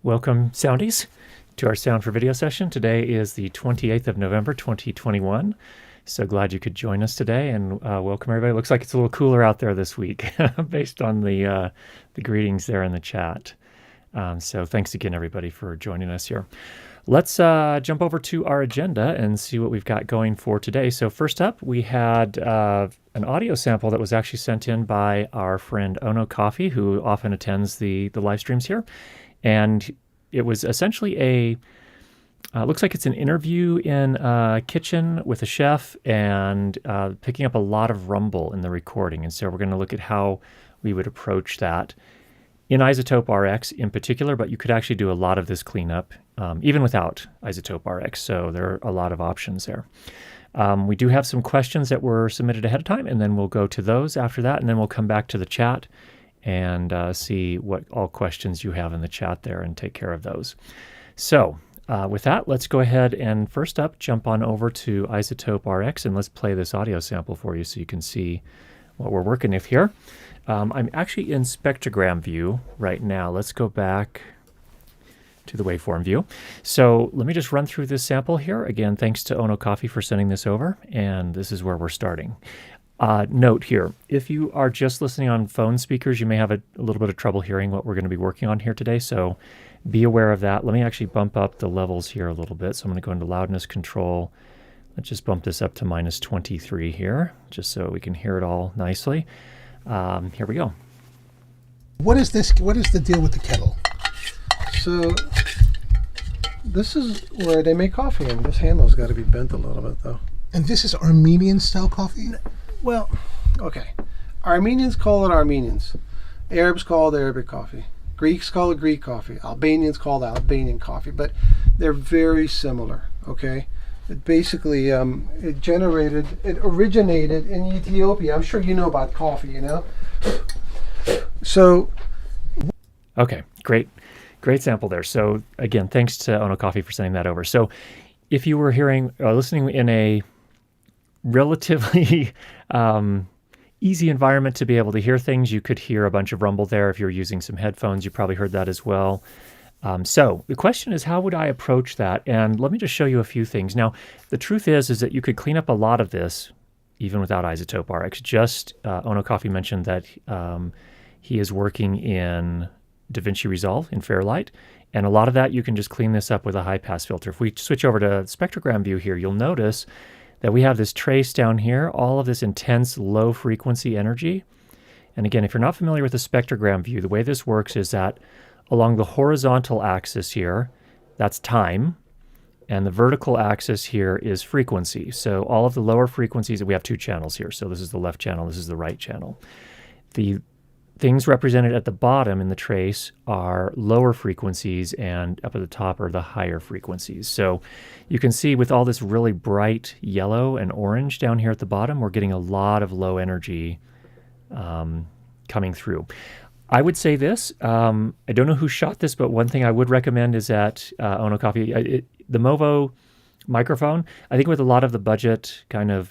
Welcome, Soundies, to our Sound for Video session. Today is the 28th of November, 2021. So glad you could join us today, and welcome everybody. Looks like it's a little cooler out there this week, based on the greetings there in the chat. So thanks again, everybody, for joining us here. Let's jump over to our agenda and see what we've got going for today. So first up, we had an audio sample that was actually sent in by our friend Ono Coffee, who often attends the live streams here. And it was essentially looks like it's an interview in a kitchen with a chef and picking up a lot of rumble in the recording. And so we're going to look at how we would approach that in Izotope RX in particular, but you could actually do a lot of this cleanup even without Izotope RX. So there are a lot of options there. We do have some questions that were submitted ahead of time, and then we'll go to those after that, and then we'll come back to the chat and see what all questions you have in the chat there and take care of those. So with that, let's go ahead and first up, jump on over to Izotope RX, and let's play this audio sample for you so you can see what we're working with here. I'm actually in spectrogram view right now. Let's go back to the waveform view. So let me just run through this sample here. Again, thanks to Ono Coffee for sending this over, and this is where we're starting. Note here, if you are just listening on phone speakers, you may have a little bit of trouble hearing what we're going to be working on here today, so be aware of that. Let me actually bump up the levels here a little bit. So I'm going to go into loudness control. Let's just bump this up to -23 here, just so we can hear it all nicely. Here we go. What is this? What is the deal with the kettle? So this is where they make coffee, and this handle's got to be bent a little bit, though. And this is Armenian style coffee? Well, okay. Armenians call it Armenians. Arabs call it Arabic coffee. Greeks call it Greek coffee. Albanians call it Albanian coffee. But they're very similar, okay? It basically, it originated in Ethiopia. I'm sure you know about coffee, you know? So. Okay, great sample there. So again, thanks to Ono Coffee for sending that over. So if you were listening in a relatively easy environment to be able to hear things, you could hear a bunch of rumble there. If you're using some headphones, you probably heard that as well. So the question is, how would I approach that? And let me just show you a few things. Now, the truth is that you could clean up a lot of this even without Izotope RX. Just Ono Coffee mentioned that he is working in DaVinci Resolve in Fairlight, and a lot of that you can just clean this up with a high-pass filter. If we switch over to spectrogram view here, you'll notice that we have this trace down here, all of this intense low-frequency energy. And again, if you're not familiar with the spectrogram view, the way this works is that along the horizontal axis here, that's time, and the vertical axis here is frequency. So all of the lower frequencies, we have two channels here. So this is the left channel, this is the right channel. The things represented at the bottom in the trace are lower frequencies, and up at the top are the higher frequencies. So you can see with all this really bright yellow and orange down here at the bottom, we're getting a lot of low energy coming through. I would say this, I don't know who shot this, but one thing I would recommend is that Ono Coffee, the Movo microphone, I think with a lot of the budget kind of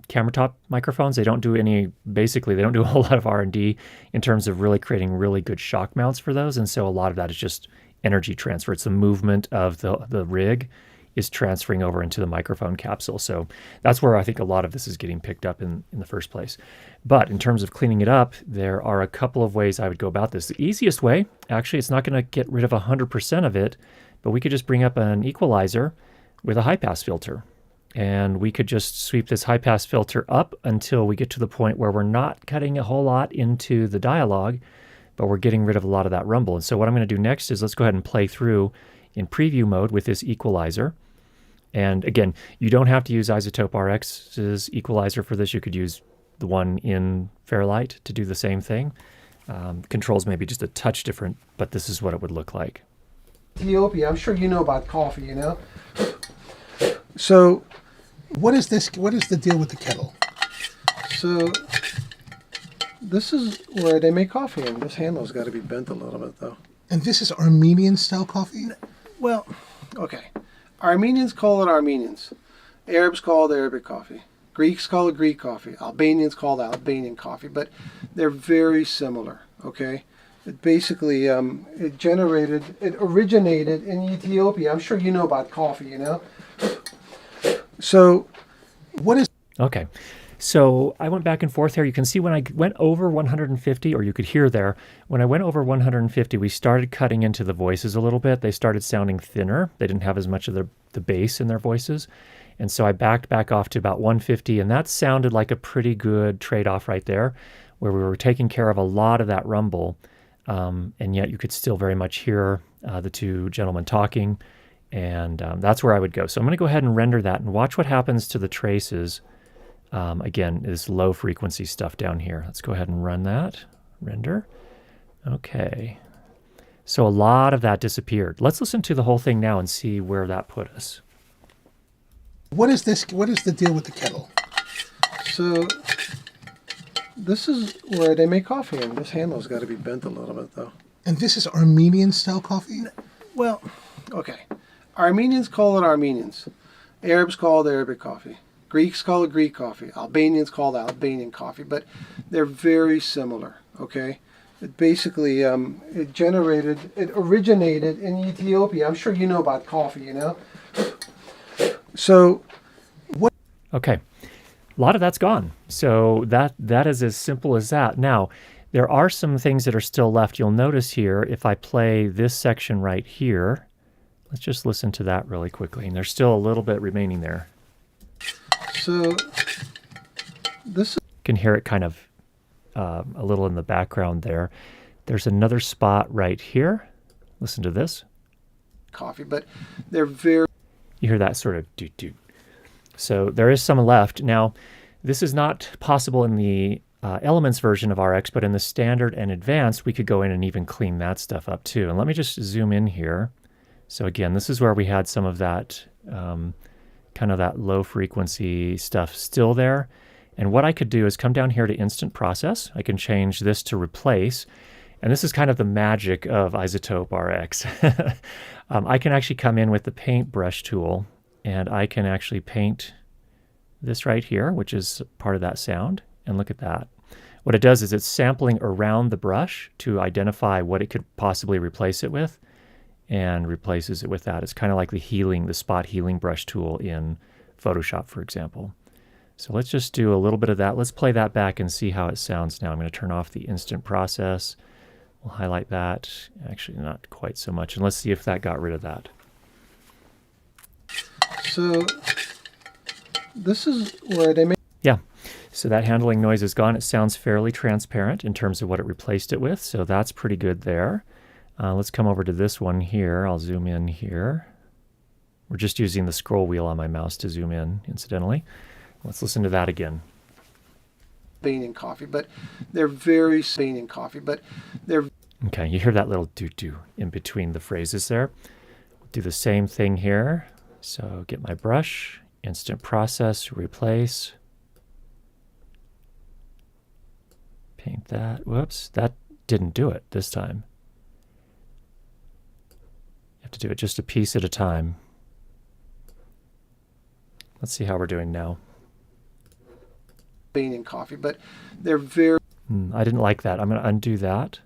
camera top microphones, they don't do a whole lot of R&D in terms of really creating really good shock mounts for those. And so a lot of that is just energy transfer. It's the movement of the rig is transferring over into the microphone capsule. So that's where I think a lot of this is getting picked up in the first place. But in terms of cleaning it up, there are a couple of ways I would go about this. The easiest way, actually, it's not going to get rid of 100% of it, but we could just bring up an equalizer with a high-pass filter. And we could just sweep this high-pass filter up until we get to the point where we're not cutting a whole lot into the dialogue, but we're getting rid of a lot of that rumble. And so what I'm going to do next is let's go ahead and play through in preview mode with this equalizer. And again, you don't have to use Izotope RX's equalizer for this. You could use the one in Fairlight to do the same thing. Controls may be just a touch different, but this is what it would look like. Ethiopia, I'm sure you know about coffee, you know? So what is this? What is the deal with the kettle? So this is where they make coffee, and this handle's got to be bent a little bit, though. And this is Armenian style coffee? Well, okay. Armenians call it Armenians. Arabs call it Arabic coffee. Greeks call it Greek coffee. Albanians call it Albanian coffee. But they're very similar, okay? It basically, it originated in Ethiopia. I'm sure you know about coffee, you know? So, What is Okay. So I went back and forth here. You can see when I went over 150, or you could hear there, when I went over 150, we started cutting into the voices a little bit. They started sounding thinner. They didn't have as much of the bass in their voices. And so I backed back off to about 150, and that sounded like a pretty good trade-off right there, where we were taking care of a lot of that rumble, and yet you could still very much hear the two gentlemen talking, and that's where I would go. So I'm going to go ahead and render that and watch what happens to the traces. Again, is low frequency stuff down here. Let's go ahead and run that. Render. Okay. So a lot of that disappeared. Let's listen to the whole thing now and see where that put us. what is this? What is the deal with the kettle? so this is where they make coffee, and this handle's got to be bent a little bit, though. And this is Armenian style coffee? Well, okay. Armenians call it Armenians. Arabs call it Arabic coffee. Greeks call it Greek coffee. Albanians call it Albanian coffee, but they're very similar, okay? It basically, it originated in Ethiopia. I'm sure you know about coffee, you know? So, Okay. A lot of that's gone. So that is as simple as that. Now, there are some things that are still left. You'll notice here, if I play this section right here, let's just listen to that really quickly. And there's still a little bit remaining there. so this is You can hear it kind of a little in the background there. There's another spot right here. Listen to this. coffee, but they're very You hear that sort of doot-doot. So there is some left. Now, this is not possible in the Elements version of RX, but in the Standard and Advanced, we could go in and even clean that stuff up too. And let me just zoom in here. So again, this is where we had some of that kind of that low frequency stuff still there. And what I could do is come down here to Instant Process. I can change this to Replace. And this is kind of the magic of Izotope RX. I can actually come in with the paintbrush tool, and I can actually paint this right here, which is part of that sound. And look at that. What it does is it's sampling around the brush to identify what it could possibly replace it with, and replaces it with that. It's kind of like the spot healing brush tool in Photoshop, for example. So let's just do a little bit of that. Let's play that back and see how it sounds now. I'm going to turn off the instant process. We'll highlight that. Actually, not quite so much. And let's see if that got rid of that. so this is where they make Yeah. So that handling noise is gone. It sounds fairly transparent in terms of what it replaced it with. So that's pretty good there. Let's come over to this one here. I'll zoom in here. We're just using the scroll wheel on my mouse to zoom in, incidentally. Let's listen to that again. Albanian coffee, but they're very Albanian coffee, but they're Okay, you hear that little doo-doo in between the phrases there. Do the same thing here. So get my brush, instant process, replace. Paint that. Whoops, that didn't do it this time. You have to do it just a piece at a time. Let's see how we're doing now. Albanian coffee, but they're very I didn't like that. I'm going to undo that.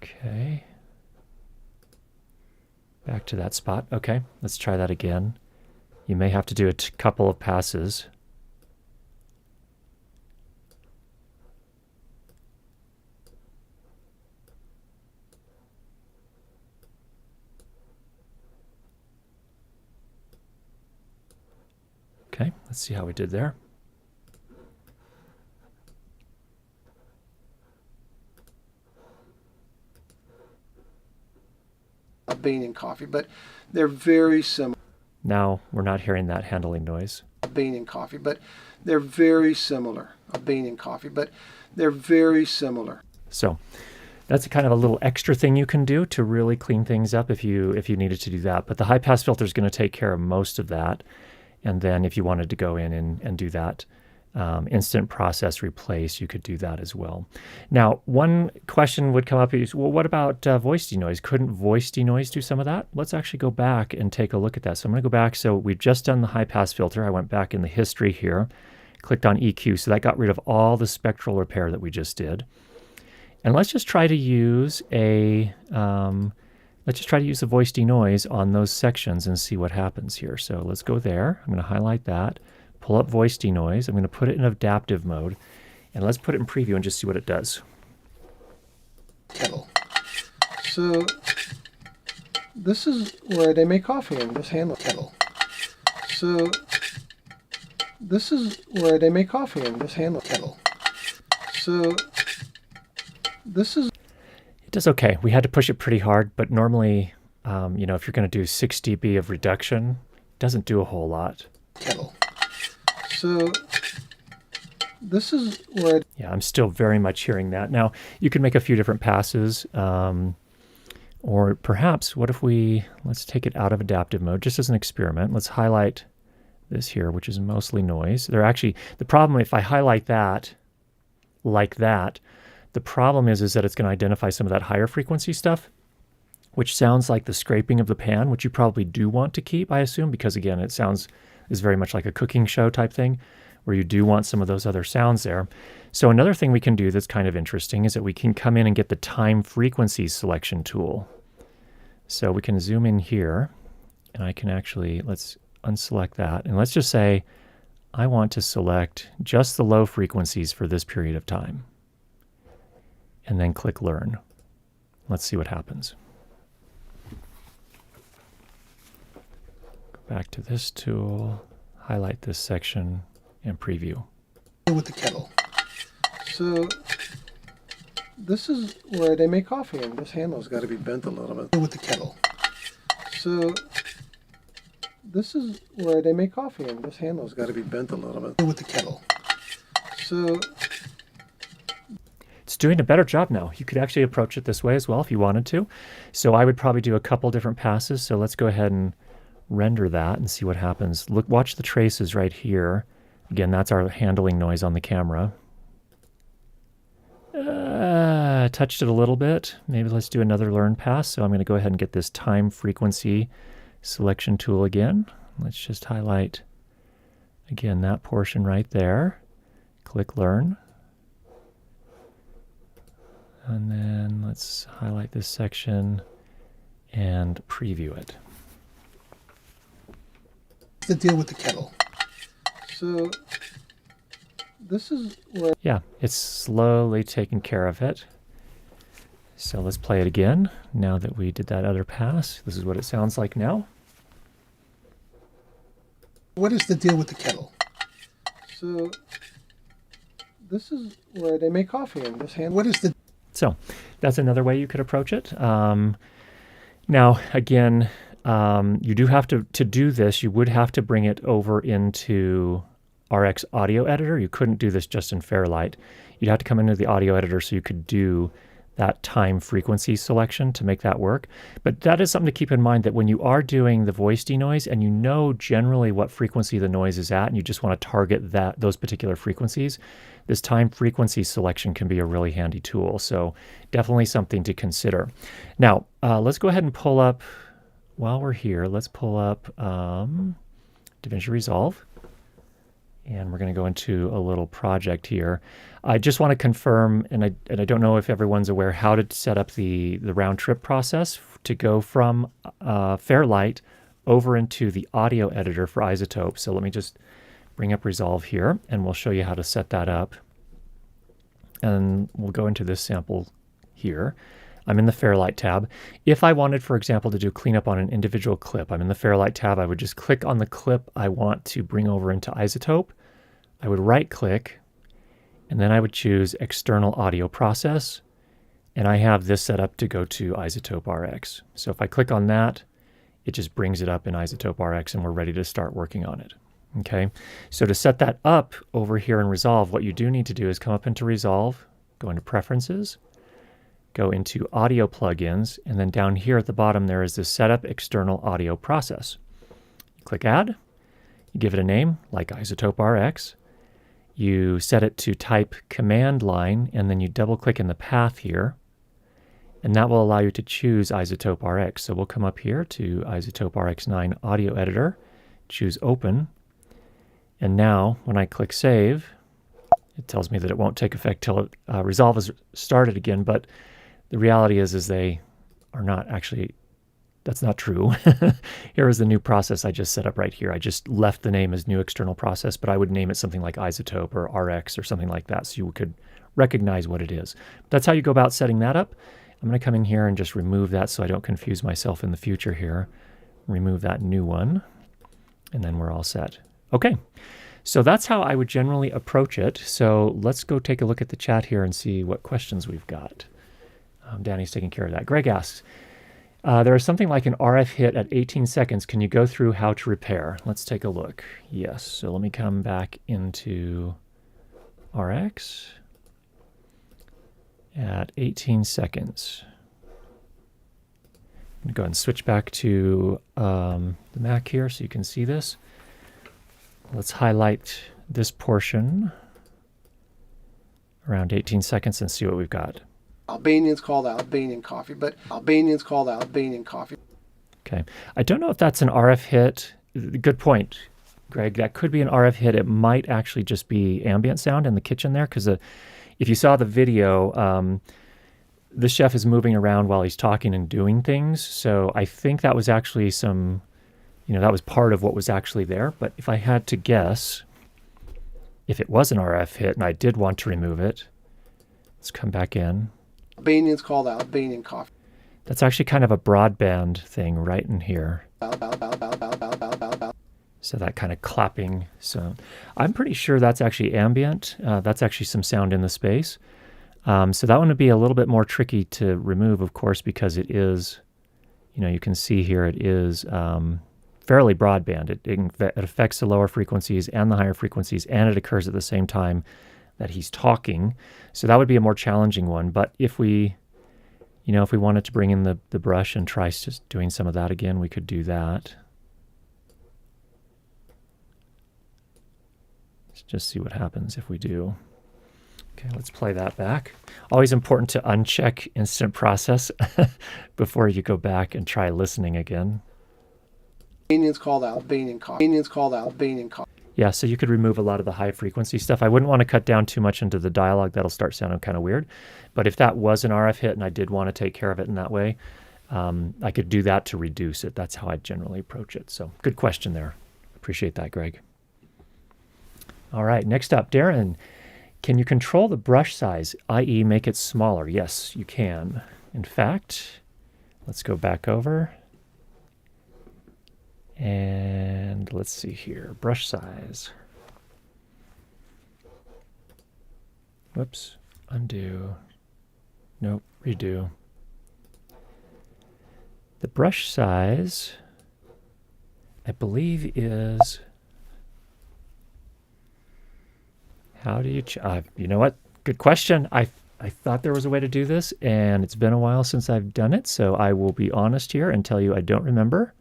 Okay. Back to that spot. Okay, let's try that again. You may have to do a couple of passes. Okay, let's see how we did there. Albanian coffee, but they're very similar. Now we're not hearing that handling noise. Albanian coffee, but they're very similar. Albanian coffee, but they're very similar. So that's a kind of a little extra thing you can do to really clean things up if you needed to do that. But the high pass filter is going to take care of most of that. And then if you wanted to go in and do that instant process replace, you could do that as well. Now, one question would come up is, well, what about voice denoise? Couldn't voice denoise do some of that? Let's actually go back and take a look at that. So I'm going to go back. So we've just done the high pass filter. I went back in the history here, clicked on EQ. So that got rid of all the spectral repair that we just did. And let's just try to use a voice denoise on those sections and see what happens here. So let's go there. I'm going to highlight that, pull up voice denoise. I'm going to put it in adaptive mode, and let's put it in preview and just see what it does. Kettle. So this is where they make coffee in this handle. Kettle. So this is where they make coffee in this handle. Kettle. So this is. It does okay. We had to push it pretty hard, but normally, you know, if you're going to do 6 dB of reduction, it doesn't do a whole lot. Kettle. So this is where. Yeah, I'm still very much hearing that. Now, you can make a few different passes, or perhaps, what if let's take it out of adaptive mode, just as an experiment. Let's highlight this here, which is mostly noise. The problem, if I highlight that like that, the problem is that it's going to identify some of that higher frequency stuff, which sounds like the scraping of the pan, which you probably do want to keep, I assume, because again, is very much like a cooking show type thing, where you do want some of those other sounds there. So another thing we can do that's kind of interesting is that we can come in and get the time frequency selection tool. So we can zoom in here, and I can actually, let's unselect that, and let's just say I want to select just the low frequencies for this period of time. And then click Learn. Let's see what happens. Go back to this tool, highlight this section, and preview. With the kettle. So this is where they make coffee in this handle's got to be bent a little bit. With the kettle. So this is where they make coffee in this handle's got to be bent a little bit. With the kettle. So it's doing a better job now. You could actually approach it this way as well if you wanted to. So I would probably do a couple different passes. So let's go ahead and render that and see what happens. Look, watch the traces right here. Again, that's our handling noise on the camera. Touched it a little bit. Maybe let's do another learn pass. So I'm going to go ahead and get this time frequency selection tool again. Let's just highlight, again, that portion right there. Click Learn. And then let's highlight this section and preview it. The deal with the kettle. So this is where. Yeah, it's slowly taking care of it. So let's play it again. Now that we did that other pass, this is what it sounds like now. What is the deal with the kettle? So this is where they make coffee in this handle. What is the. So that's another way you could approach it. Now, again, you do have to do this, you would have to bring it over into RX Audio Editor. You couldn't do this just in Fairlight. You'd have to come into the audio editor so you could do that time frequency selection to make that work. But that is something to keep in mind, that when you are doing the voice denoise and you know generally what frequency the noise is at and you just want to target those particular frequencies, this time frequency selection can be a really handy tool. So definitely something to consider. Now, let's go ahead and pull up, while we're here, let's pull up DaVinci Resolve. And we're going to go into a little project here. I just want to confirm, and I don't know if everyone's aware, how to set up the round trip process to go from Fairlight over into the audio editor for Izotope. So let me just bring up Resolve here, and we'll show you how to set that up. And we'll go into this sample here. I'm in the Fairlight tab. If I wanted, for example, to do cleanup on an individual clip, I'm in the Fairlight tab. I would just click on the clip I want to bring over into Izotope. I would right click, and then I would choose External Audio Process. And I have this set up to go to Izotope RX. So if I click on that, it just brings it up in Izotope RX, and we're ready to start working on it. Okay, so to set that up over here in Resolve, what you do need to do is come up into Resolve, go into Preferences, go into Audio Plugins, and then down here at the bottom there is this Setup External Audio Process. Click Add, you give it a name like Izotope RX, you set it to type command line, and then you double click in the path here, and that will allow you to choose Izotope RX. So we'll come up here to Izotope RX9 Audio Editor, choose Open, and now when I click Save, It tells me that it won't take effect till resolve is started again, but the reality is they are not actually, that's not true. Here is the new process I just set up right here. I just left the name as new external process, but I would name it something like Izotope or RX or something like that so you could recognize what it is. That's how you go about setting that up. I'm going to come in here and just remove that so I don't confuse myself in the future here. Remove that new one, and then we're all set. Okay. So that's how I would generally approach it. So let's go take a look at the chat here and see what questions we've got. Danny's taking care of that. Greg asks, there is something like an RF hit at 18 seconds. Can you go through how to repair? Let's take a look. Yes. So let me come back into RX at 18 seconds. I'm going to go ahead and switch back to the Mac here so you can see this. Let's highlight this portion around 18 seconds and see what we've got. Albanians called Albanian coffee, but Albanians called Albanian coffee. Okay. I don't know if that's an RF hit. Good point, Greg. That could be an RF hit. It might actually just be ambient sound in the kitchen there, because if you saw the video, the chef is moving around while he's talking and doing things. So I think that was actually some, that was part of what was actually there. But if I had to guess, if it was an RF hit and I did want to remove it, let's come back in. Albanians called Albanian coffee. That's actually kind of a broadband thing right in here. So that kind of clapping sound. I'm pretty sure that's actually ambient. That's actually some sound in the space. So that one would be a little bit more tricky to remove, of course, because it is, you can see here it is fairly broadband. It affects the lower frequencies and the higher frequencies, and it occurs at the same time that he's talking. So that would be a more challenging one. But if we wanted to bring in the brush and try just doing some of that again, we could do that. Let's just see what happens if we do. Okay, let's play that back. Always important to uncheck instant process before you go back and try listening again. Albanians called Albanian coffee. Albanians called Albanian coffee. Yeah, so you could remove a lot of the high frequency stuff. I wouldn't want to cut down too much into the dialogue. That'll start sounding kind of weird. But if that was an RF hit and I did want to take care of it in that way, I could do that to reduce it. That's how I generally approach it. So good question there. Appreciate that, Greg. All right, next up, Darren. Can you control the brush size, i.e. make it smaller? Yes, you can. In fact, let's go back over. And let's see here, brush size. Whoops, undo. Nope, redo. The brush size, I believe, is, how do you, you know what? Good question. I thought there was a way to do this, and it's been a while since I've done it, so I will be honest here and tell you I don't remember.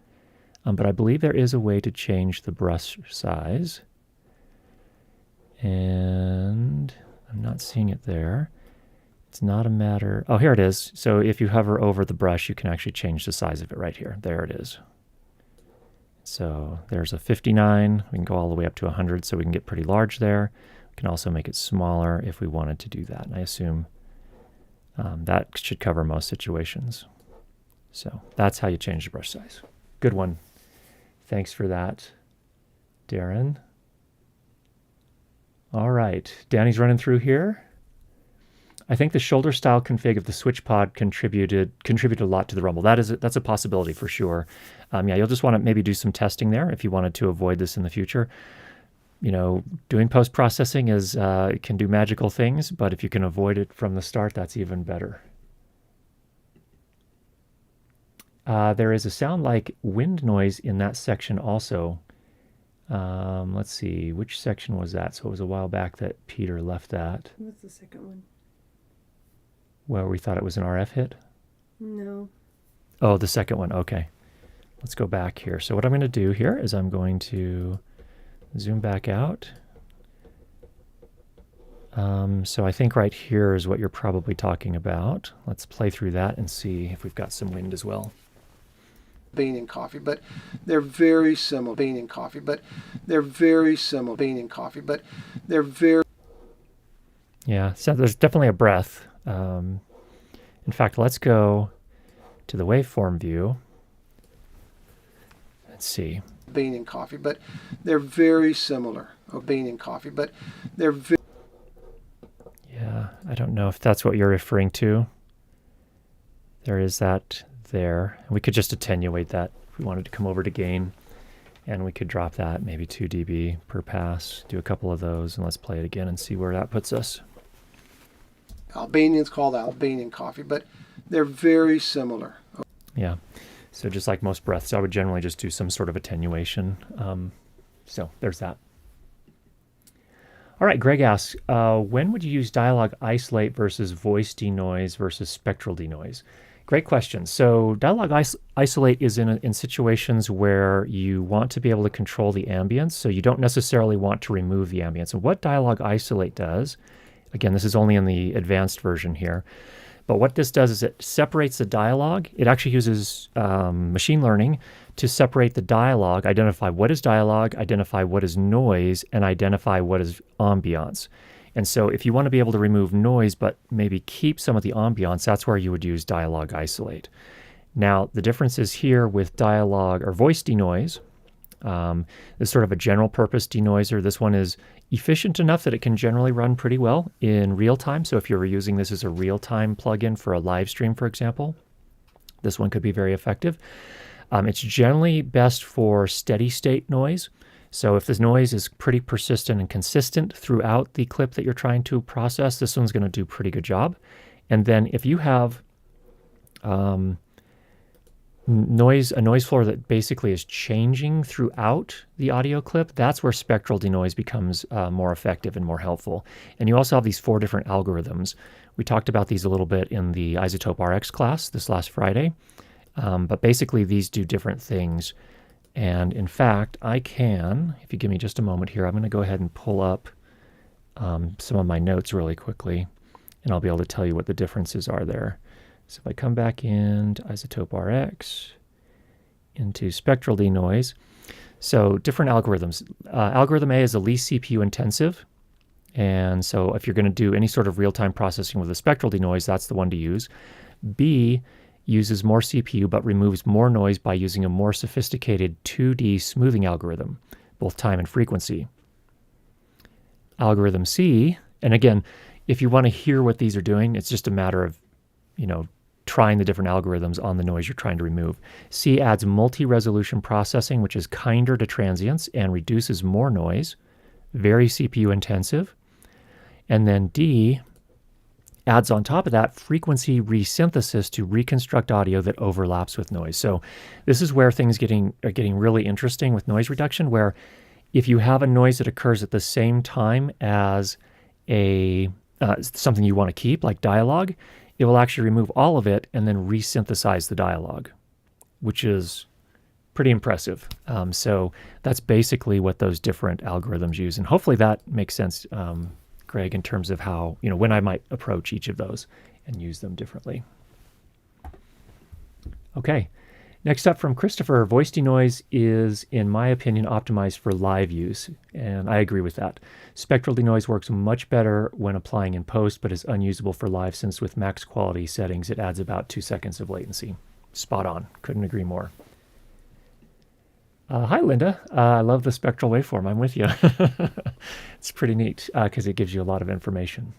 But I believe there is a way to change the brush size. And I'm not seeing it there. It's not a matter... Oh, here it is. So if you hover over the brush, you can actually change the size of it right here. There it is. So there's a 59. We can go all the way up to 100, so we can get pretty large there. We can also make it smaller if we wanted to do that. And I assume that should cover most situations. So that's how you change the brush size. Good one. Thanks for that, Darren. All right, Danny's running through here. I think the shoulder style config of the switch pod contributed a lot to the rumble. That's a possibility for sure. Yeah, you'll just want to maybe do some testing there if you wanted to avoid this in the future. Doing post-processing can do magical things, but if you can avoid it from the start, that's even better. There is a sound like wind noise in that section also. Let's see, which section was that? So it was a while back that Peter left that. What's the second one? Where we thought it was an RF hit? No. Oh, the second one. Okay. Let's go back here. So what I'm going to do here is I'm going to zoom back out. So I think right here is what you're probably talking about. Let's play through that and see if we've got some wind as well. Albanian coffee, but they're very similar. Albanian coffee, but they're very similar. Albanian coffee, but they're very... Yeah, so there's definitely a breath. In fact, let's go to the waveform view. Let's see. Bean and coffee, but they're very similar. Bean and coffee, but they're very... Yeah, I don't know if that's what you're referring to. There is that there. We could just attenuate that if we wanted to come over to gain, and we could drop that maybe 2 dB per pass, do a couple of those, and let's play it again and see where that puts us. Albanians called Albanian coffee, but they're very similar. Yeah, so just like most breaths, I would generally just do some sort of attenuation. So there's that. All right, Greg asks, when would you use dialogue isolate versus voice denoise versus spectral denoise? Great question. So dialogue isolate is in situations where you want to be able to control the ambience, so you don't necessarily want to remove the ambience. And what dialogue isolate does, again, this is only in the advanced version here, but what this does is it separates the dialogue. It actually uses machine learning to separate the dialogue, identify what is dialogue, identify what is noise, and identify what is ambiance. And so if you want to be able to remove noise but maybe keep some of the ambiance, that's where you would use dialogue isolate. Now, the difference is here with dialogue or voice denoise. This sort of a general purpose denoiser. This one is efficient enough that it can generally run pretty well in real time. So if you were using this as a real-time plugin for a live stream, for example, this one could be very effective. It's generally best for steady state noise. So if this noise is pretty persistent and consistent throughout the clip that you're trying to process, this one's going to do a pretty good job. And then if you have a noise floor that basically is changing throughout the audio clip, that's where spectral denoise becomes more effective and more helpful. And you also have these 4 different algorithms. We talked about these a little bit in the Izotope RX class this last Friday. But basically these do different things. And in fact, I can, if you give me just a moment here, I'm going to go ahead and pull up some of my notes really quickly, and I'll be able to tell you what the differences are there. So if I come back into Izotope RX, into spectral denoise, so different algorithms. Algorithm A is the least CPU intensive. And so if you're going to do any sort of real-time processing with a spectral denoise, that's the one to use. B uses more CPU but removes more noise by using a more sophisticated 2D smoothing algorithm, both time and frequency. Algorithm C, and again, if you want to hear what these are doing, it's just a matter of, trying the different algorithms on the noise you're trying to remove. C adds multi-resolution processing, which is kinder to transients and reduces more noise, very CPU intensive. And then D adds on top of that frequency resynthesis to reconstruct audio that overlaps with noise. So this is where things are getting really interesting with noise reduction, where if you have a noise that occurs at the same time as something you want to keep, like dialogue, it will actually remove all of it and then resynthesize the dialogue, which is pretty impressive. So that's basically what those different algorithms use. And hopefully that makes sense, Greg, in terms of how, when I might approach each of those and use them differently. Okay, next up from Christopher, voice denoise is, in my opinion, optimized for live use, and I agree with that. Spectral denoise works much better when applying in post, but is unusable for live since with max quality settings, it adds about 2 seconds of latency. Spot on, couldn't agree more. Hi, Linda. I love the spectral waveform. I'm with you. It's pretty neat because it gives you a lot of information.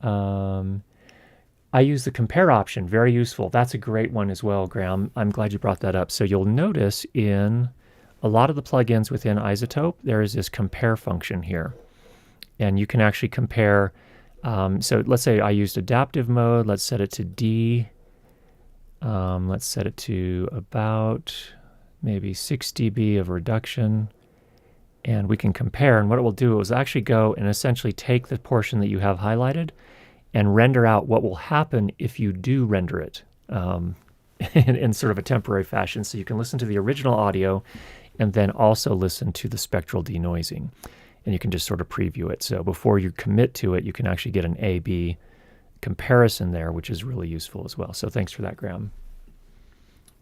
I use the compare option. Very useful. That's a great one as well, Graham. I'm glad you brought that up. So you'll notice in a lot of the plugins within Izotope, there is this compare function here. And you can actually compare. So let's say I used adaptive mode. Let's set it to D. Let's set it to about maybe 6 dB of reduction, and we can compare. And what it will do is actually go and essentially take the portion that you have highlighted and render out what will happen if you do render it in sort of a temporary fashion. So you can listen to the original audio and then also listen to the spectral denoising, and you can just sort of preview it. So before you commit to it, you can actually get an A-B comparison there, which is really useful as well. So thanks for that, Graham.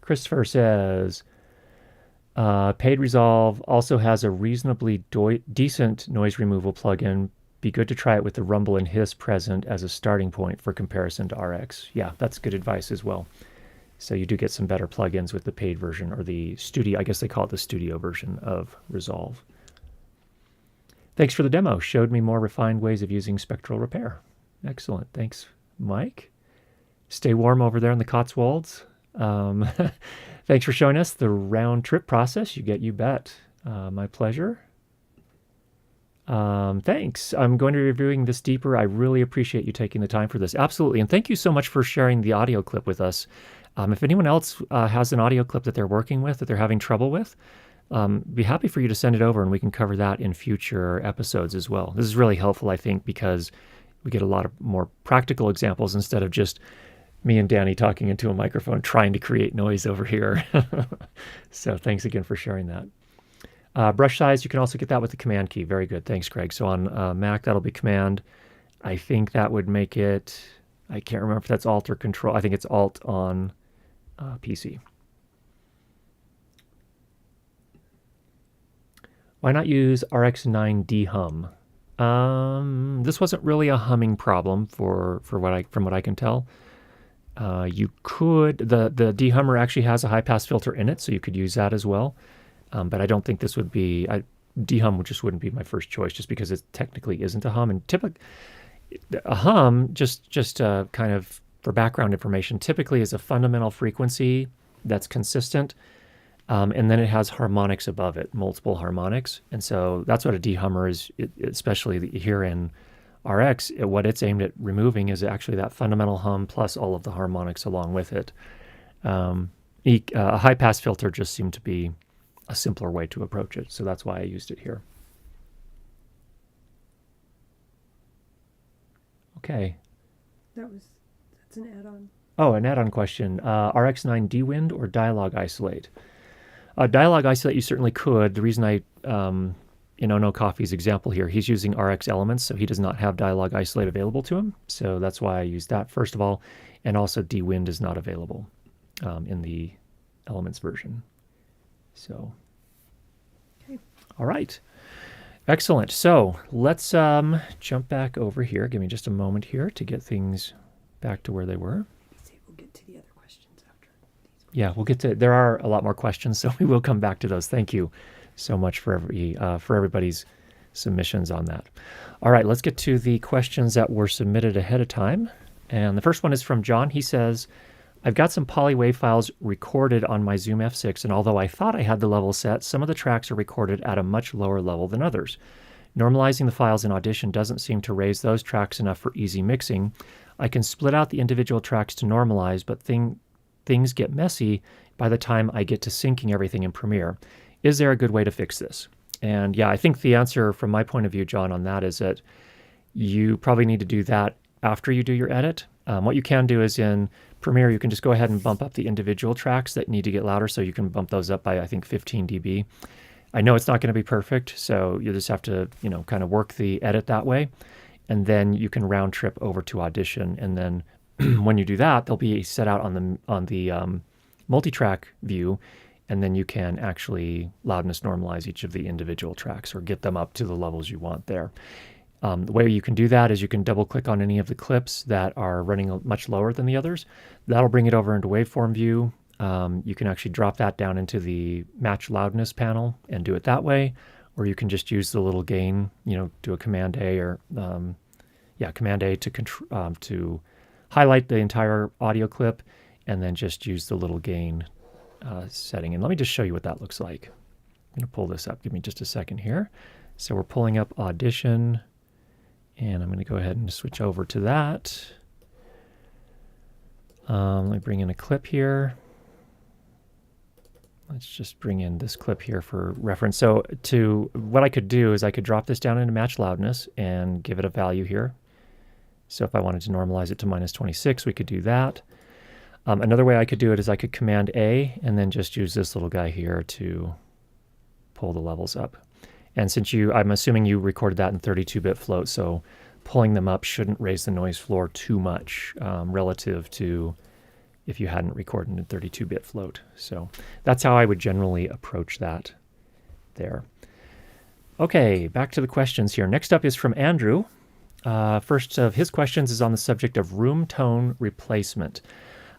Christopher says, Paid Resolve also has a reasonably decent noise removal plugin, Be good to try it with the rumble and hiss present as a starting point for comparison to RX. Yeah, that's good advice as well. So you do get some better plugins with the paid version or the studio, I guess they call it the studio version of Resolve. Thanks for the demo. Showed me more refined ways of using spectral repair. Excellent. Thanks, Mike. Stay warm over there in the Cotswolds. Thanks for showing us the round trip process. You bet. My pleasure. Thanks. I'm going to be reviewing this deeper. I really appreciate you taking the time for this. Absolutely. And thank you so much for sharing the audio clip with us. If anyone else has an audio clip that they're working with, that they're having trouble with, be happy for you to send it over and we can cover that in future episodes as well. This is really helpful, I think, because we get a lot of more practical examples instead of just me and Danny talking into a microphone trying to create noise over here. So thanks again for sharing that. Brush size, you can also get that with the Command key. Very good. Thanks, Greg. So on Mac, that'll be Command. I think that would make it, I can't remember if that's Alt or Control. I think it's Alt on PC. Why not use RX9 dehum? This wasn't really a humming problem from what I can tell. You could, the dehummer actually has a high pass filter in it, so you could use that as well. But I don't think this would be, dehum just wouldn't be my first choice just because it technically isn't a hum. And a hum, just kind of for background information, typically is a fundamental frequency that's consistent. And then it has harmonics above it, multiple harmonics. And so that's what a dehummer is, especially here in RX. What it's aimed at removing is actually that fundamental hum plus all of the harmonics along with it. A high pass filter just seemed to be a simpler way to approach it. So that's why I used it here. Okay. That's an add-on. Oh, an add-on question. RX9 Dwind or Dialog Isolate? Dialog Isolate, you certainly could. The reason I, No Coffee's example here, he's using RX Elements, so he does not have Dialog Isolate available to him. So that's why I used that first of all. And also Dwind is not available in the Elements version. So, okay. All right. Excellent. So let's jump back over here. Give me just a moment here to get things back to where they were. We'll get to the other questions after these. Yeah, we'll get to. There are a lot more questions, so we will come back to those. Thank you so much for everybody's submissions on that. All right, let's get to the questions that were submitted ahead of time. And the first one is from John. He says, I've got some poly wave files recorded on my Zoom F6, and although I thought I had the level set, some of the tracks are recorded at a much lower level than others. Normalizing the files in Audition doesn't seem to raise those tracks enough for easy mixing. I can split out the individual tracks to normalize, but things get messy by the time I get to syncing everything in Premiere. Is there a good way to fix this? And yeah, I think the answer from my point of view, John, on that is that you probably need to do that after you do your edit. What you can do is in Premiere, you can just go ahead and bump up the individual tracks that need to get louder, so you can bump those up by, I think, 15 dB. I know it's not going to be perfect, so you just have to, kind of work the edit that way. And then you can round trip over to Audition. And then when you do that, they'll be set out on the multi-track view. And then you can actually loudness normalize each of the individual tracks or get them up to the levels you want there. The way you can do that is you can double click on any of the clips that are running much lower than the others. That'll bring it over into waveform view. You can actually drop that down into the match loudness panel and do it that way. Or you can just use the little gain, do a Command A or Command A to highlight the entire audio clip, and then just use the little gain setting. And let me just show you what that looks like. I'm going to pull this up. Give me just a second here. So we're pulling up Audition, and I'm going to go ahead and switch over to that. Let me bring in a clip here. Let's just bring in this clip here for reference. So what I could do is I could drop this down into match loudness and give it a value here. So if I wanted to normalize it to -26, we could do that. Another way I could do it is I could Command A and then just use this little guy here to pull the levels up. And since I'm assuming you recorded that in 32-bit float, so pulling them up shouldn't raise the noise floor too much relative to if you hadn't recorded in 32-bit float. So that's how I would generally approach that there. Okay, back to the questions here. Next up is from Andrew. First of his questions is on the subject of room tone replacement.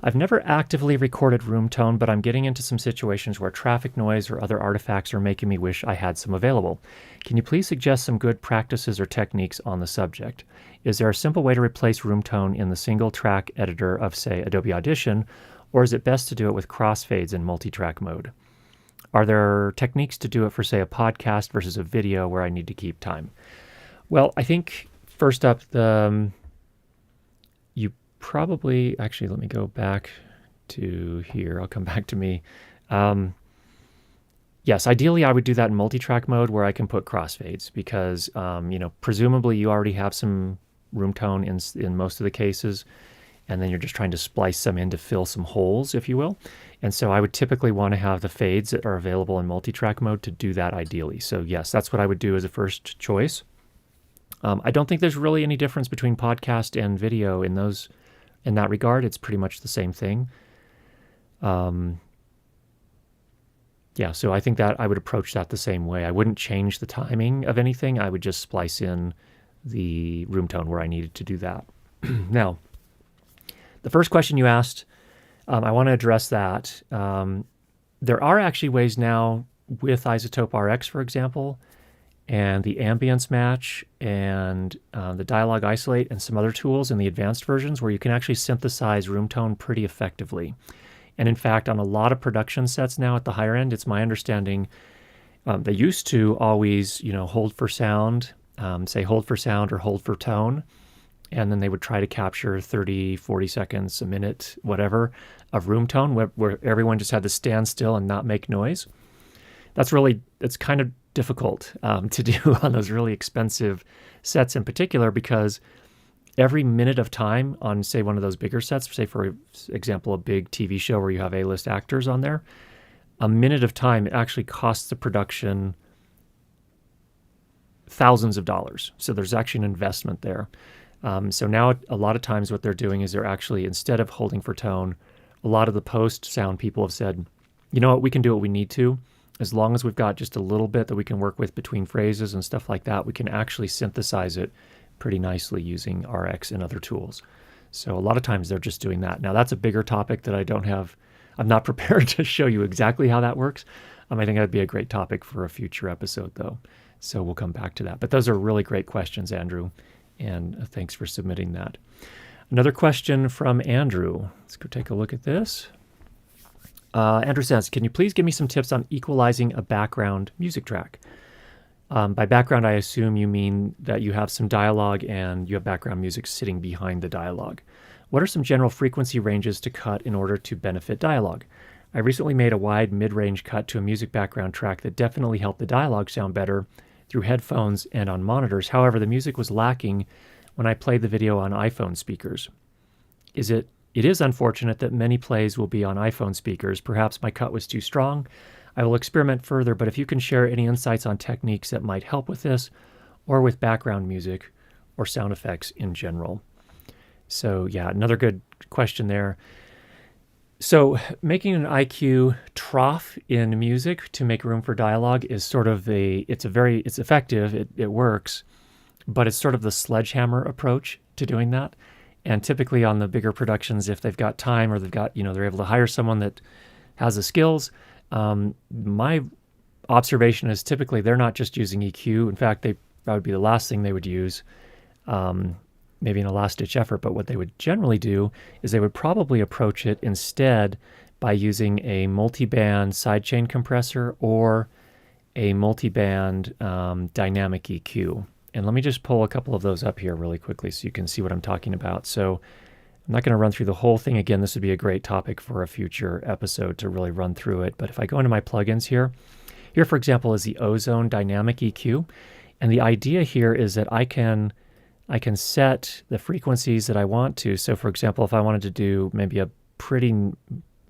I've never actively recorded room tone, but I'm getting into some situations where traffic noise or other artifacts are making me wish I had some available. Can you please suggest some good practices or techniques on the subject? Is there a simple way to replace room tone in the single track editor of, say, Adobe Audition, or is it best to do it with crossfades in multi-track mode? Are there techniques to do it for, say, a podcast versus a video where I need to keep time? Well, I think first up, you probably, actually, let me go back to here. I'll come back to me. Yes, ideally I would do that in multi-track mode where I can put crossfades because, presumably you already have some room tone in most of the cases, and then you're just trying to splice some in to fill some holes, if you will. And so I would typically want to have the fades that are available in multi-track mode to do that ideally. So yes, that's what I would do as a first choice. I don't think there's really any difference between podcast and video in that regard. It's pretty much the same thing. So I think that I would approach that the same way. I wouldn't change the timing of anything. I would just splice in the room tone where I needed to do that. Now, the first question you asked, I want to address that. There are actually ways now with Izotope RX, for example, and the ambience match and the dialogue isolate and some other tools in the advanced versions where you can actually synthesize room tone pretty effectively. And in fact, on a lot of production sets now at the higher end, it's my understanding they used to always, hold for sound, say hold for sound or hold for tone. And then they would try to capture 30, 40 seconds, a minute, whatever, of room tone where everyone just had to stand still and not make noise. It's kind of difficult to do on those really expensive sets in particular because every minute of time on, say, one of those bigger sets, say, for example, a big TV show where you have A-list actors on there, a minute of time actually costs the production thousands of dollars. So there's actually an investment there. So now a lot of times what they're doing is they're actually, instead of holding for tone, a lot of the post sound people have said, you know what, we can do what we need to. As long as we've got just a little bit that we can work with between phrases and stuff like that, we can actually synthesize it pretty nicely using RX and other tools. So a lot of times they're just doing that. Now that's a bigger topic that I'm not prepared to show you exactly how that works. I think that'd be a great topic for a future episode though. So we'll come back to that. But those are really great questions, Andrew. And thanks for submitting that. Another question from Andrew. Let's go take a look at this. Andrew says, can you please give me some tips on equalizing a background music track? By background, I assume you mean that you have some dialogue and you have background music sitting behind the dialogue. What are some general frequency ranges to cut in order to benefit dialogue? I recently made a wide mid-range cut to a music background track that definitely helped the dialogue sound better through headphones and on monitors. However, the music was lacking when I played the video on iPhone speakers. It is unfortunate that many plays will be on iPhone speakers. Perhaps my cut was too strong. I will experiment further, but if you can share any insights on techniques that might help with this or with background music or sound effects in general. So yeah, another good question there. So making an IQ trough in music to make room for dialogue is sort of it's effective, it works, but it's sort of the sledgehammer approach to doing that. And typically on the bigger productions, if they've got time or they're able to hire someone that has the skills, my observation is typically they're not just using EQ. In fact, that would be the last thing they would use, maybe in a last-ditch effort. But what they would generally do is they would probably approach it instead by using a multi-band sidechain compressor or a multi-band dynamic EQ. And let me just pull a couple of those up here really quickly so you can see what I'm talking about. So I'm not going to run through the whole thing again. This would be a great topic for a future episode to really run through it. But if I go into my plugins here, for example, is the Ozone Dynamic EQ. And the idea here is that I can set the frequencies that I want to. So for example, if I wanted to do maybe a pretty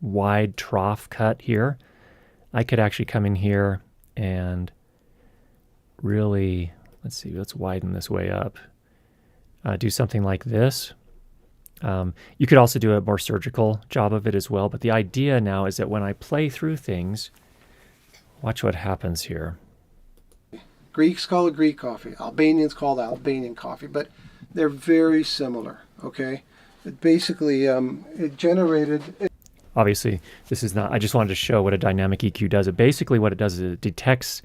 wide trough cut here, I could actually come in here and really, let's widen this way up. Do something like this. You could also do a more surgical job of it as well. But the idea now is that when I play through things, watch what happens here. Greeks call it Greek coffee. Albanians call it Albanian coffee, but they're very similar. Okay, it basically it generated. Obviously, this is not, I just wanted to show what a dynamic EQ does. It basically, what it does is it detects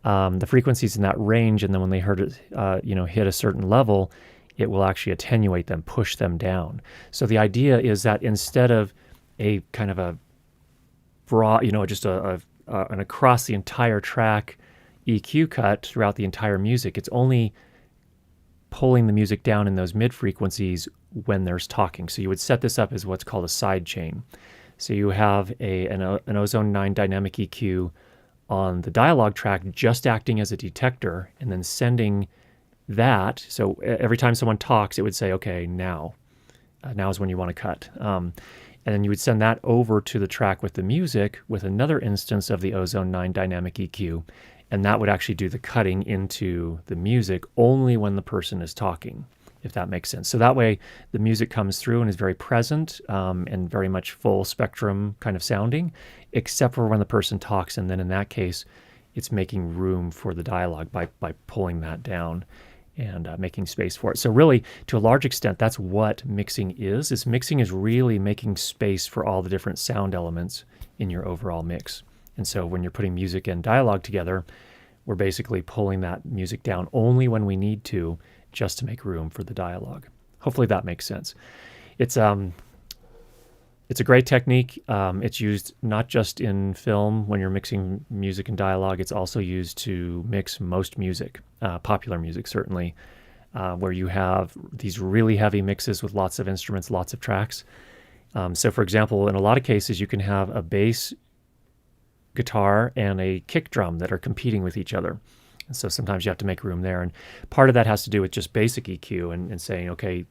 the frequencies in that range, and then when they hit a certain level, it will actually attenuate them, push them down. So the idea is that instead of a kind of a broad, just an across the entire track EQ cut throughout the entire music, it's only pulling the music down in those mid frequencies when there's talking. So you would set this up as what's called a side chain. So you have an Ozone 9 dynamic EQ on the dialogue track just acting as a detector, and then sending that. So every time someone talks, it would say, okay, now is when you want to cut. And then you would send that over to the track with the music with another instance of the Ozone 9 dynamic EQ. And that would actually do the cutting into the music only when the person is talking, if that makes sense. So that way the music comes through and is very present and very much full spectrum kind of sounding, except for when the person talks. And then in that case, it's making room for the dialogue by pulling that down and making space for it. So really, to a large extent, that's what mixing is. Mixing is really making space for all the different sound elements in your overall mix. And so when you're putting music and dialogue together, we're basically pulling that music down only when we need to, just to make room for the dialogue. Hopefully that makes sense. It's a great technique. It's used not just in film when you're mixing music and dialogue. It's also used to mix most music, popular music certainly, where you have these really heavy mixes with lots of instruments, lots of tracks. So for example, in a lot of cases, you can have a bass guitar and a kick drum that are competing with each other. And so sometimes you have to make room there. And part of that has to do with just basic EQ and saying, okay,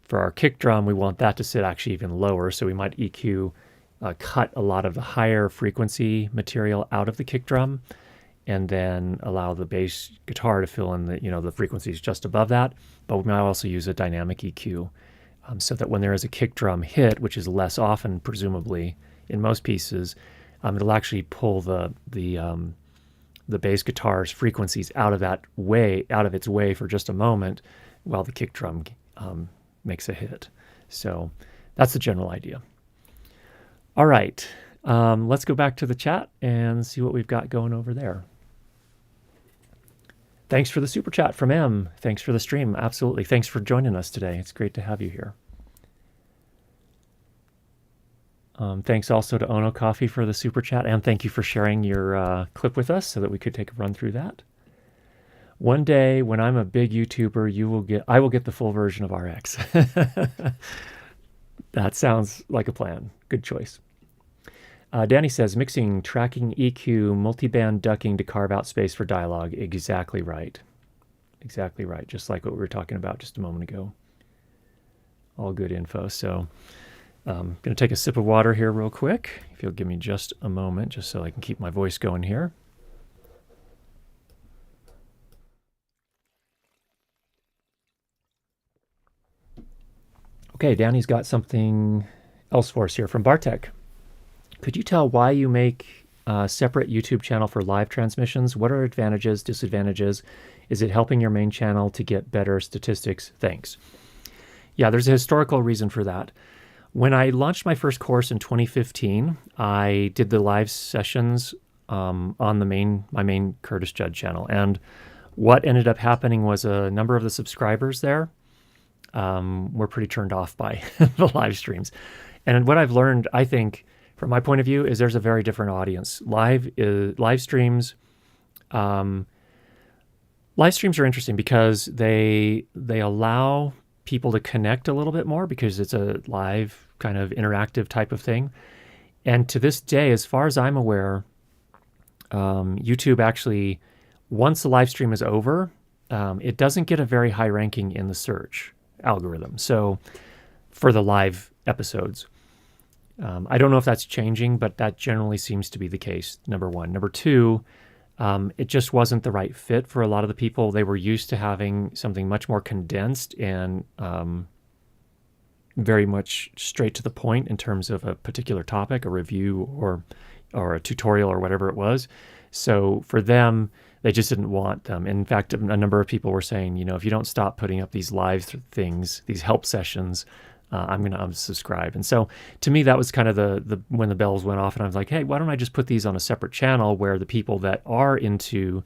for our kick drum, we want that to sit actually even lower. So we might EQ, cut a lot of the higher frequency material out of the kick drum, and then allow the bass guitar to fill in the frequencies just above that. But we might also use a dynamic EQ so that when there is a kick drum hit, which is less often, presumably, in most pieces, it'll actually pull the bass guitar's frequencies out of its way for just a moment, while the kick drum makes a hit. So that's the general idea. All right, let's go back to the chat and see what we've got going over there. Thanks for the super chat from M. Thanks for the stream. Absolutely. Thanks for joining us today. It's great to have you here. Thanks also to Ono Coffee for the super chat, and thank you for sharing your clip with us so that we could take a run through that. One day when I'm a big YouTuber, I will get the full version of RX. That sounds like a plan. Good choice. Danny says, mixing, tracking, EQ, multiband ducking to carve out space for dialogue. Exactly right. Exactly right. Just like what we were talking about just a moment ago. All good info. So I'm going to take a sip of water here real quick. If you'll give me just a moment, just so I can keep my voice going here. Okay, Danny's got something else for us here from Bartek. Could you tell why you make a separate YouTube channel for live transmissions? What are advantages, disadvantages? Is it helping your main channel to get better statistics? Thanks. Yeah, there's a historical reason for that. When I launched my first course in 2015, I did the live sessions on my main Curtis Judd channel. And what ended up happening was a number of the subscribers there were pretty turned off by the live streams. And what I've learned, I think, from my point of view, is there's a very different audience. Live streams are interesting because they allow people to connect a little bit more because it's a live kind of interactive type of thing. And to this day, as far as I'm aware, YouTube actually, once the live stream is over, it doesn't get a very high ranking in the search algorithm. So for the live episodes, I don't know if that's changing, but that generally seems to be the case, number one. Number two, it just wasn't the right fit for a lot of the people. They were used to having something much more condensed and very much straight to the point in terms of a particular topic, a review or a tutorial or whatever it was. So for them, They just didn't want them. In fact, a number of people were saying, if you don't stop putting up these live things, these help sessions, I'm going to unsubscribe. And so to me, that was kind of the when the bells went off, and I was like, hey, why don't I just put these on a separate channel where the people that are into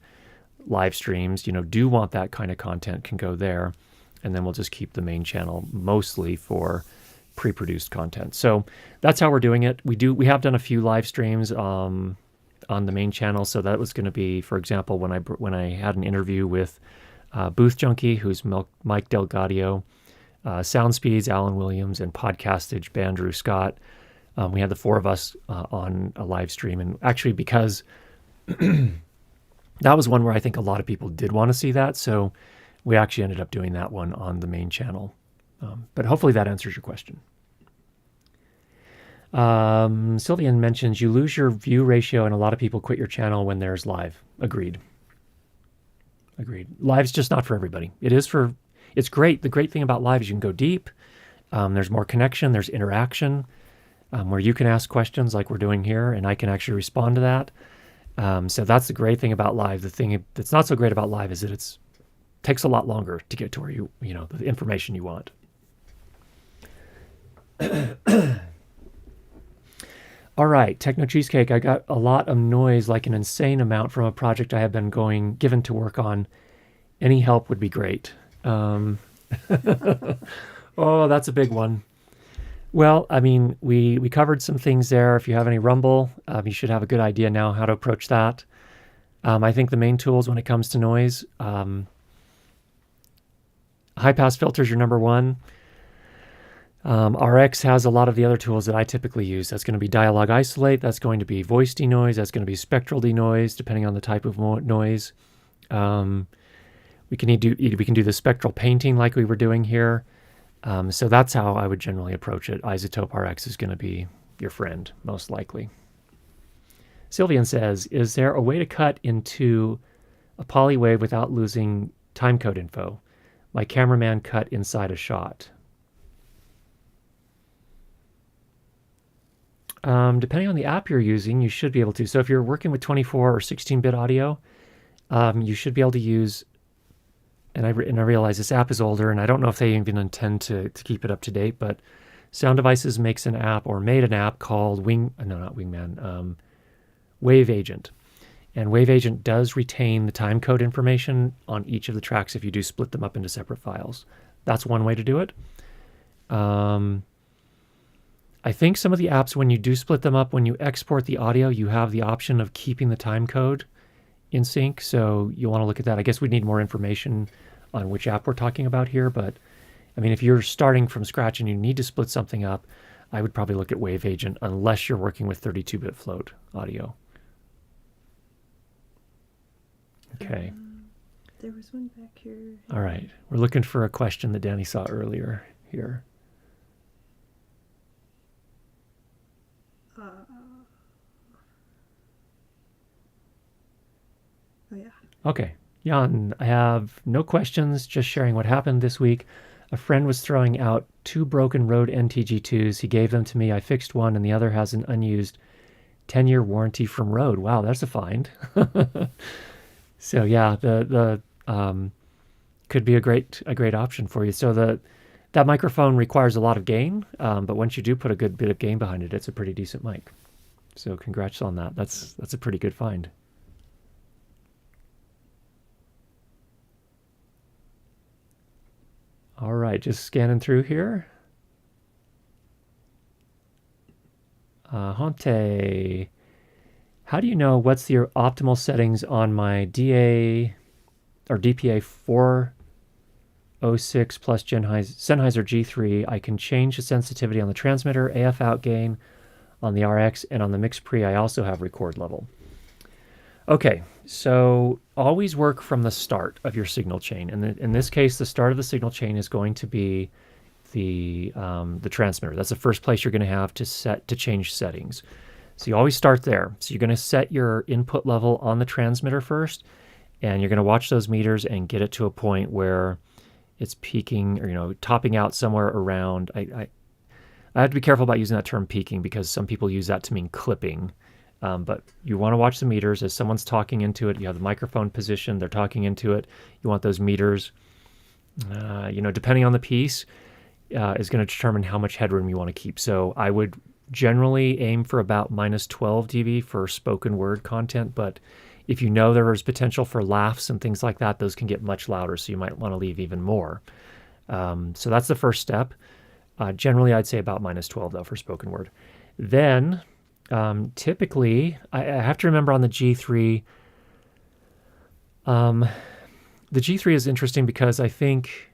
live streams, do want that kind of content can go there. And then we'll just keep the main channel mostly for pre-produced content. So that's how we're doing it. We have done a few live streams on the main channel. So that was going to be, for example, when I had an interview with Booth Junkie, who's Mike Delgadio, Soundspeeds, Alan Williams, and Podcastage, Bandrew Scott. We had the four of us on a live stream. And actually, because that was one where I think a lot of people did want to see that. So we actually ended up doing that one on the main channel. But hopefully that answers your question. Sylvian mentions you lose your view ratio and a lot of people quit your channel when there's live. Agreed. Live's just not for everybody. It's great. The great thing about live is you can go deep. There's more connection. There's interaction where you can ask questions like we're doing here, and I can actually respond to that. So that's the great thing about live. The thing that's not so great about live is that it takes a lot longer to get to where the information you want. All right, Techno Cheesecake. I got a lot of noise, like an insane amount, from a project I have been given to work on. Any help would be great. Oh, that's a big one. Well, I mean, we covered some things there. If you have any rumble, you should have a good idea now how to approach that. I think the main tools when it comes to noise, high-pass filter is your number one. RX has a lot of the other tools that I typically use. That's going to be dialogue isolate. That's going to be voice denoise. That's going to be spectral denoise, depending on the type of noise. We can do the spectral painting like we were doing here. So that's how I would generally approach it. Izotope RX is going to be your friend, most likely. Sylvian says, is there a way to cut into a polywave without losing timecode info? My cameraman cut inside a shot. Depending on the app you're using, you should be able to. So if you're working with 24 or 16-bit audio, you should be able to use, and I realize this app is older, and I don't know if they even intend to keep it up to date, but Sound Devices made an app called Wave Agent. And Wave Agent does retain the timecode information on each of the tracks if you do split them up into separate files. That's one way to do it. I think some of the apps, when you do split them up, when you export the audio, you have the option of keeping the timecode in sync. So you want to look at that. I guess we need more information on which app we're talking about here. But I mean, if you're starting from scratch and you need to split something up, I would probably look at Wave Agent unless you're working with 32-bit float audio. Okay. There was one back here. All right. We're looking for a question that Danny saw earlier here. Oh, yeah. Okay. Jan, I have no questions, just sharing what happened this week. A friend was throwing out 2 broken Rode NTG2s. He gave them to me. I fixed one, and the other has an unused 10-year warranty from Rode. Wow, that's a find. So yeah, the could be a great option for you. So that microphone requires a lot of gain, but once you do put a good bit of gain behind it, it's a pretty decent mic. So congrats on that. That's a pretty good find. All right, just scanning through here. Hante, how do you know what's the optimal settings on my DA or DPA 406 plus Sennheiser G3? I can change the sensitivity on the transmitter, AF out gain on the RX, and on the mix pre, I also have record level. Okay, so always work from the start of your signal chain. And in this case, the start of the signal chain is going to be the transmitter. That's the first place you're going to have to change settings. So you always start there. So you're going to set your input level on the transmitter first, and you're going to watch those meters and get it to a point where it's peaking or topping out somewhere around. I have to be careful about using that term peaking because some people use that to mean clipping. But you want to watch the meters. As someone's talking into it, you have the microphone position, they're talking into it. You want those meters, depending on the piece, is going to determine how much headroom you want to keep. So I would generally aim for about minus 12 dB for spoken word content, but if you know there is potential for laughs and things like that, those can get much louder, so you might want to leave even more. So that's the first step. Generally, I'd say about minus 12, though, for spoken word. Then, typically, I have to remember on the G3, the G3 is interesting because I think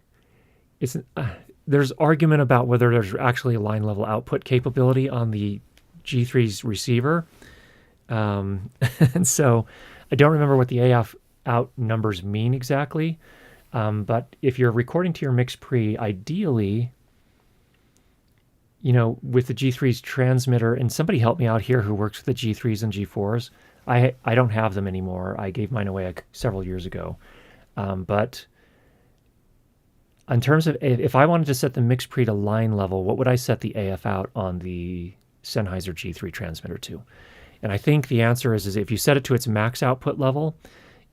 there's argument about whether there's actually a line level output capability on the G3's receiver. And so I don't remember what the AF out numbers mean exactly. But if you're recording to your mix pre, ideally, with the G3's transmitter, and somebody help me out here who works with the G3s and G4s. I don't have them anymore. I gave mine away several years ago. But in terms of, if I wanted to set the mix pre to line level, what would I set the AF out on the Sennheiser G3 transmitter to? And I think the answer is if you set it to its max output level,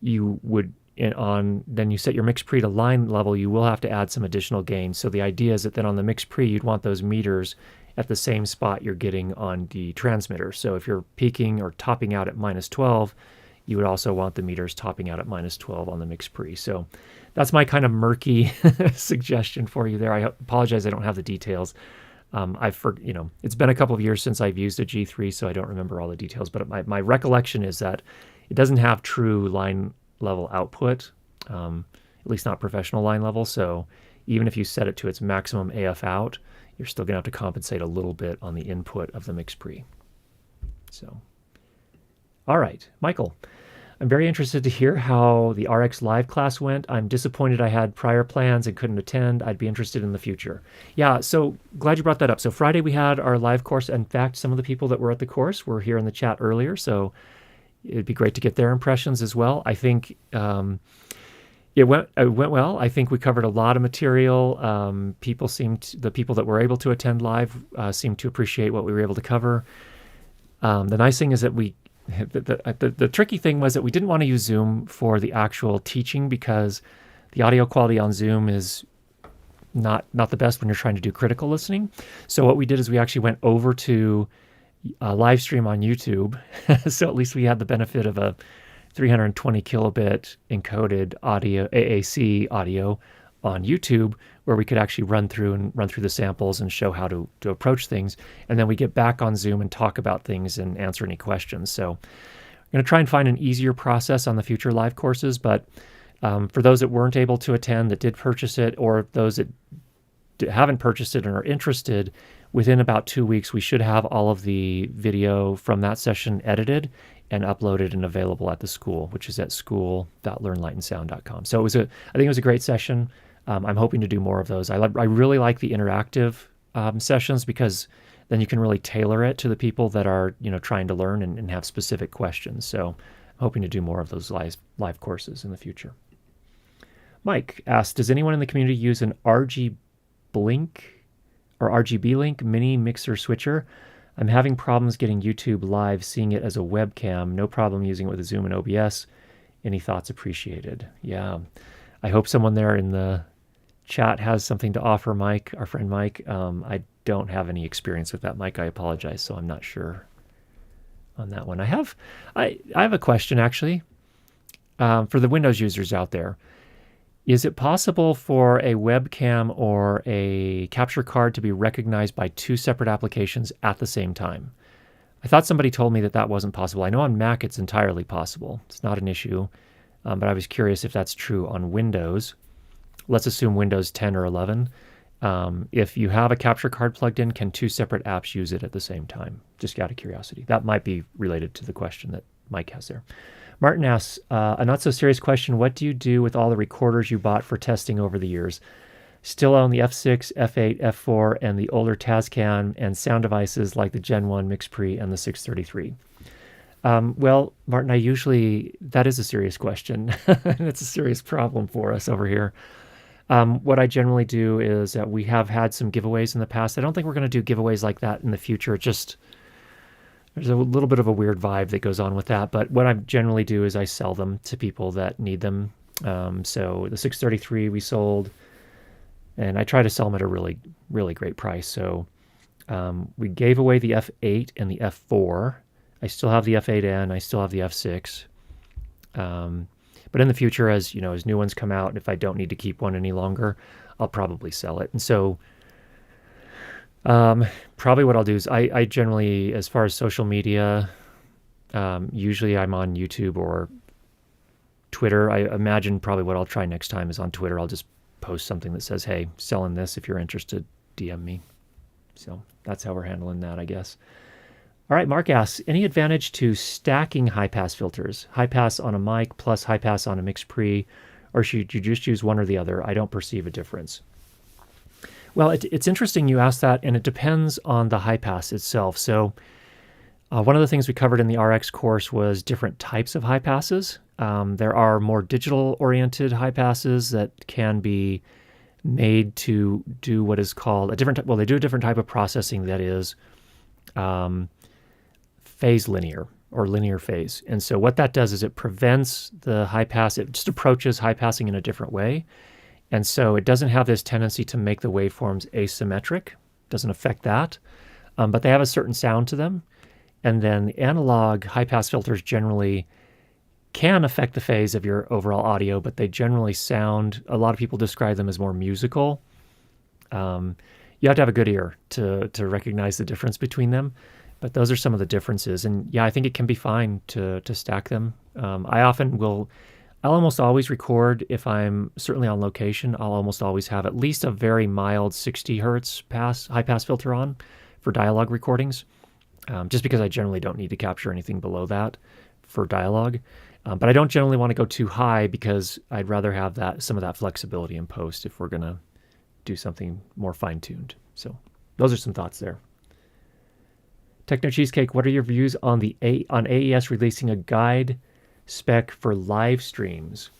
you would, then you set your mix pre to line level, you will have to add some additional gain. So the idea is that then on the mix pre, you'd want those meters at the same spot you're getting on the transmitter. So if you're peaking or topping out at minus 12, you would also want the meters topping out at minus 12 on the mix pre. So that's my kind of murky suggestion for you there. I apologize, I don't have the details. It's been a couple of years since I've used a G3, so I don't remember all the details, but my recollection is that it doesn't have true line level output, at least not professional line level. So even if you set it to its maximum AF out, you're still going to have to compensate a little bit on the input of the mix pre. So, all right, Michael, I'm very interested to hear how the RX live class went. I'm disappointed I had prior plans and couldn't attend. I'd be interested in the future. Yeah, so glad you brought that up. So Friday we had our live course. In fact, some of the people that were at the course were here in the chat earlier, so it'd be great to get their impressions as well. I think it went well. I think we covered a lot of material. The people that were able to attend live seemed to appreciate what we were able to cover. The nice thing is that the tricky thing was that we didn't want to use Zoom for the actual teaching because the audio quality on Zoom is not the best when you're trying to do critical listening. So what we did is we actually went over to a live stream on YouTube. So at least we had the benefit of a 320 kilobit encoded audio, AAC audio on YouTube, where we could actually run through the samples and show how to approach things. And then we get back on Zoom and talk about things and answer any questions. So I'm going to try and find an easier process on the future live courses. But for those that weren't able to attend, that did purchase it, or those that haven't purchased it and are interested, within about 2 weeks, we should have all of the video from that session edited and uploaded and available at the school, which is at school.learnlightandsound.com. So I think it was a great session. I'm hoping to do more of those. I really like the interactive sessions because then you can really tailor it to the people that are trying to learn and have specific questions. So I'm hoping to do more of those live courses in the future. Mike asked, does anyone in the community use an RGB Link mini mixer switcher? I'm having problems getting YouTube live, seeing it as a webcam. No problem using it with Zoom and OBS. Any thoughts appreciated? Yeah, I hope someone there in the chat has something to offer, Mike, our friend Mike. I don't have any experience with that, Mike. I apologize, so I'm not sure on that one. I have a question actually for the Windows users out there. Is it possible for a webcam or a capture card to be recognized by two separate applications at the same time? I thought somebody told me that wasn't possible. I know on Mac it's entirely possible. It's not an issue, but I was curious if that's true on Windows. Let's assume Windows 10 or 11. If you have a capture card plugged in, can two separate apps use it at the same time? Just out of curiosity. That might be related to the question that Mike has there. Martin asks, a not-so-serious question, what do you do with all the recorders you bought for testing over the years? Still own the F6, F8, F4, and the older Tascam and sound devices like the Gen 1 Mix Pre and the 633. Well, Martin, that is a serious question. It's a serious problem for us over here. What I generally do is we have had some giveaways in the past. I don't think we're going to do giveaways like that in the future. There's a little bit of a weird vibe that goes on with that, but what I generally do is I sell them to people that need them. So the 633 we sold, and I try to sell them at a really, really great price. So we gave away the F8 and the F4. I still have the F8N. I still have the F6. But in the future, as new ones come out, if I don't need to keep one any longer, I'll probably sell it. And so probably what I'll do is I generally, as far as social media, usually I'm on YouTube or Twitter. I imagine probably what I'll try next time is on Twitter. I'll just post something that says, hey, selling this. If you're interested, DM me. So that's how we're handling that, I guess. All right, Mark asks, any advantage to stacking high-pass filters? High-pass on a mic plus high-pass on a mixed pre, or should you just use one or the other? I don't perceive a difference. Well, it's interesting you asked that, and it depends on the high-pass itself. So one of the things we covered in the RX course was different types of high-passes. There are more digital-oriented high-passes that can be made to do what is called they do a different type of processing that is phase linear or linear phase. And so what that does is it prevents the high pass, it just approaches high passing in a different way. And so it doesn't have this tendency to make the waveforms asymmetric, doesn't affect that, but they have a certain sound to them. And then the analog high pass filters generally can affect the phase of your overall audio, but they generally sound, a lot of people describe them as more musical. You have to have a good ear to recognize the difference between them. But those are some of the differences. And yeah, I think it can be fine to stack them. I'll almost always record if I'm certainly on location. I'll almost always have at least a very mild 60 hertz high pass filter on for dialogue recordings, just because I generally don't need to capture anything below that for dialogue. But I don't generally want to go too high because I'd rather have some of that flexibility in post if we're going to do something more fine-tuned. So those are some thoughts there. Techno Cheesecake, what are your views on on AES releasing a guide spec for live streams?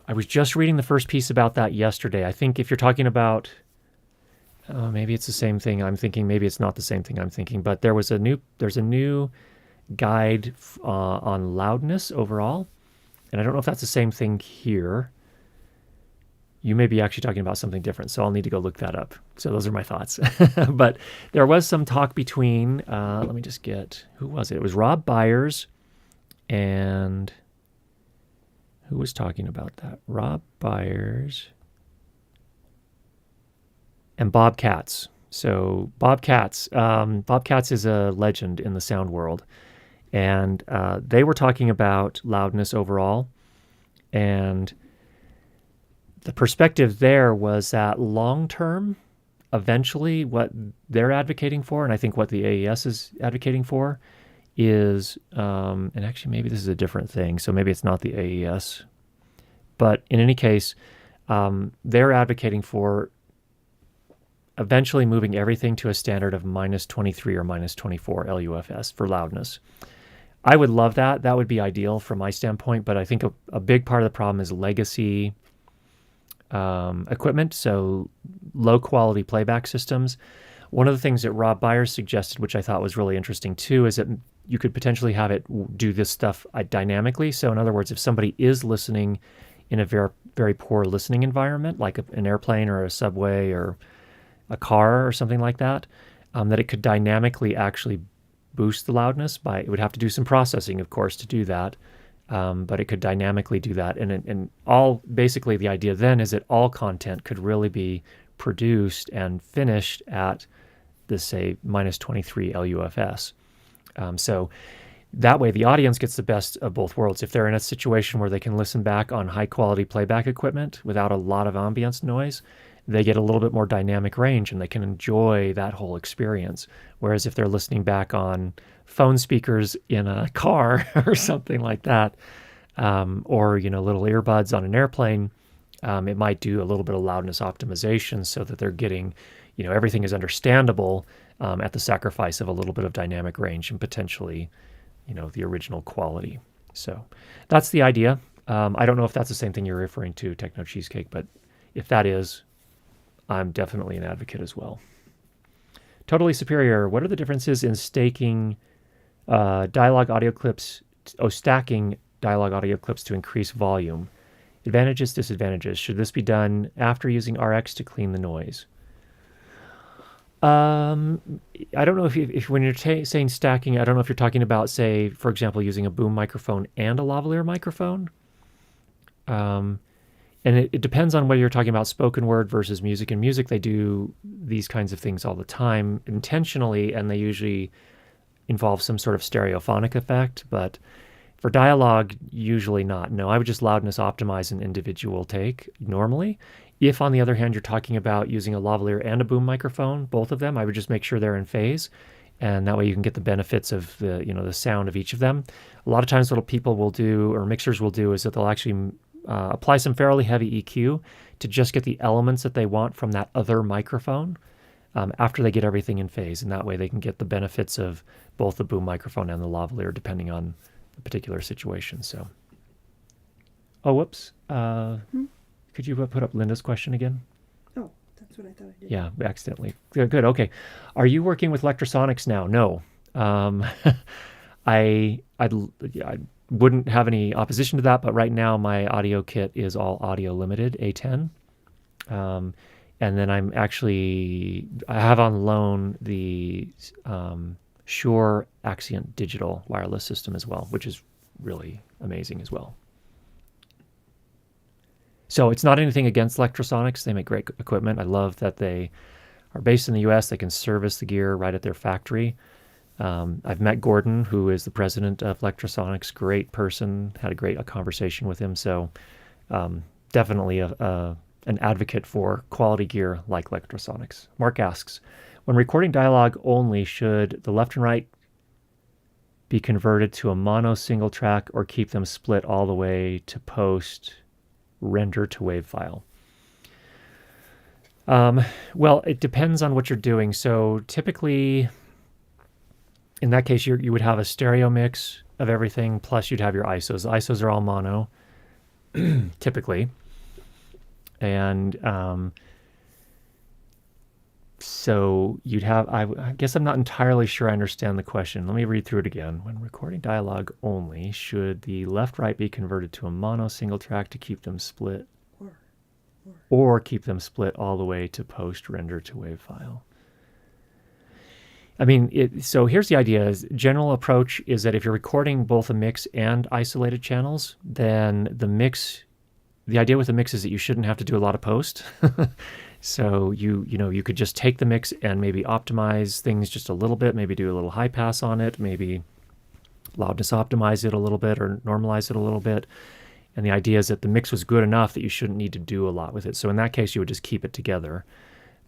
I was just reading the first piece about that yesterday. I think if you're talking about, maybe it's the same thing I'm thinking, maybe it's not the same thing I'm thinking, but there's a new guide on loudness overall, and I don't know if that's the same thing here. You may be actually talking about something different, so I'll need to go look that up. So those are my thoughts. But there was some talk between, let me just get, who was it? It was Rob Byers and who was talking about that? Rob Byers and Bob Katz. So Bob Katz is a legend in the sound world. And they were talking about loudness overall. And the perspective there was that long-term, eventually what they're advocating for, and I think what the AES is advocating for, is, and actually maybe this is a different thing, so maybe it's not the AES, but in any case, they're advocating for eventually moving everything to a standard of -23 or -24 LUFS for loudness. I would love that. That would be ideal from my standpoint, but I think a big part of the problem is legacy equipment, so low quality playback systems. One of the things that Rob Byers suggested, which I thought was really interesting too, is that you could potentially have it do this stuff dynamically. So in other words, if somebody is listening in a very, very poor listening environment, like an airplane or a subway or a car or something like that, that it could dynamically actually boost the loudness it would have to do some processing, of course, to do that. But it could dynamically do that. And basically the idea then is that all content could really be produced and finished at the, say, -23 LUFS. So that way the audience gets the best of both worlds. If they're in a situation where they can listen back on high quality playback equipment without a lot of ambience noise, they get a little bit more dynamic range and they can enjoy that whole experience. Whereas if they're listening back on phone speakers in a car or something like that, or little earbuds on an airplane, it might do a little bit of loudness optimization so that they're getting, everything is understandable at the sacrifice of a little bit of dynamic range and potentially, the original quality. So that's the idea. I don't know if that's the same thing you're referring to, Techno Cheesecake, but if that is, I'm definitely an advocate as well. Totally Superior, what are the differences in staking Dialogue audio clips, stacking dialogue audio clips to increase volume. Advantages, disadvantages. Should this be done after using RX to clean the noise? I don't know if when you're saying stacking, I don't know if you're talking about, say, for example, using a boom microphone and a lavalier microphone. And it depends on whether you're talking about spoken word versus music. In music, they do these kinds of things all the time intentionally, and they usually involve some sort of stereophonic effect. But for dialogue, usually not. No, I would just loudness optimize an individual take normally. If, on the other hand, you're talking about using a lavalier and a boom microphone, both of them, I would just make sure they're in phase, and that way you can get the benefits of the sound of each of them. A lot of times, what people will do, or mixers will do, is that they'll actually apply some fairly heavy EQ to just get the elements that they want from that other microphone after they get everything in phase, and that way they can get the benefits of both the boom microphone and the lavalier, depending on the particular situation. So, whoops. Could you put up Linda's question again? Oh, that's what I thought I did. Yeah, accidentally. Good. Okay. Are you working with Electrosonics now? No. I wouldn't have any opposition to that, but right now my audio kit is all audio limited, A10. And then I have on loan the Shure Axient digital wireless system as well, which is really amazing as well. So it's not anything against Electrosonics. They make great equipment. I love that they are based in the U.S. They can service the gear right at their factory. I've met Gordon, who is the president of Electrosonics. Great person. Had a great conversation with him. So definitely an advocate for quality gear like Electrosonics. Mark asks, when recording dialogue only, should the left and right be converted to a mono single track or keep them split all the way to post render to wave file? Well, it depends on what you're doing. So typically, in that case, you would have a stereo mix of everything, plus you'd have your ISOs. The ISOs are all mono, typically. And so you'd have, I guess I'm not entirely sure I understand the question. Let me read through it again. When recording dialogue only, should the left-right be converted to a mono single track to keep them split? Or keep them split all the way to post render to wave file? I mean, so here's the idea. General approach is that if you're recording both a mix and isolated channels, then the idea with the mix is that you shouldn't have to do a lot of post. So you could just take the mix and maybe optimize things just a little bit, maybe do a little high pass on it, maybe loudness optimize it a little bit or normalize it a little bit. And the idea is that the mix was good enough that you shouldn't need to do a lot with it. So in that case, you would just keep it together,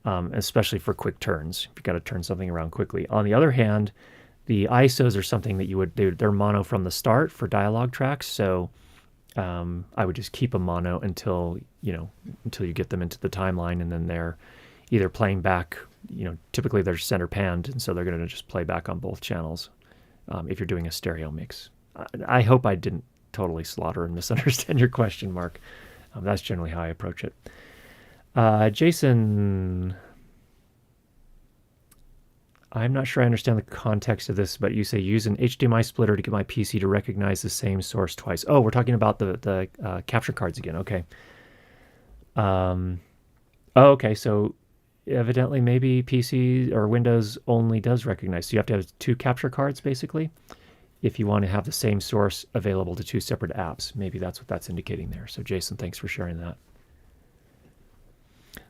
especially for quick turns. If you've got to turn something around quickly. On the other hand, the ISOs are something that they're mono from the start for dialogue tracks. So I would just keep a mono until you get them into the timeline, and then they're either playing back, typically they're center panned, and so they're going to just play back on both channels if you're doing a stereo mix. I hope I didn't totally slaughter and misunderstand your question, Mark. That's generally how I approach it. Jason, I'm not sure I understand the context of this, but you say use an HDMI splitter to get my PC to recognize the same source twice. Oh, we're talking about the capture cards again. Okay. Okay. So evidently maybe PC or Windows only does recognize. So you have to have two capture cards basically if you want to have the same source available to two separate apps. Maybe that's what that's indicating there. So Jason, thanks for sharing that.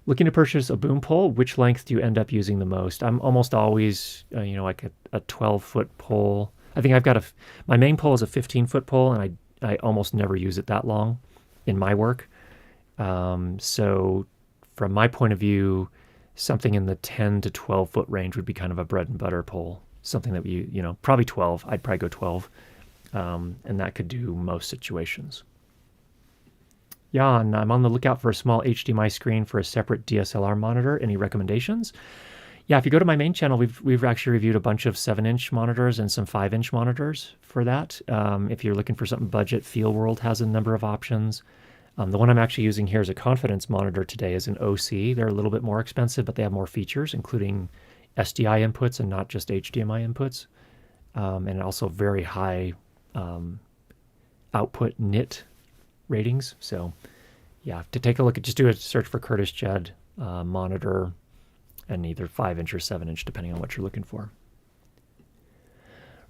Looking to purchase a boom pole, which length do you end up using the most? I'm almost always, like a 12-foot pole. I think my main pole is a 15-foot pole, and I almost never use it that long in my work. So from my point of view, something in the 10 to 12-foot range would be kind of a bread and butter pole. Something that probably 12. I'd probably go 12. And that could do most situations. Jan, I'm on the lookout for a small HDMI screen for a separate DSLR monitor. Any recommendations? Yeah, if you go to my main channel, we've actually reviewed a bunch of 7-inch monitors and some 5-inch monitors for that. If you're looking for something budget, FeelWorld has a number of options. The one I'm actually using here as a confidence monitor today is an OC. They're a little bit more expensive, but they have more features, including SDI inputs and not just HDMI inputs. and also very high output nit ratings. So yeah, to take a look at, just do a search for Curtis Judd monitor, and either 5-inch or 7-inch, depending on what you're looking for.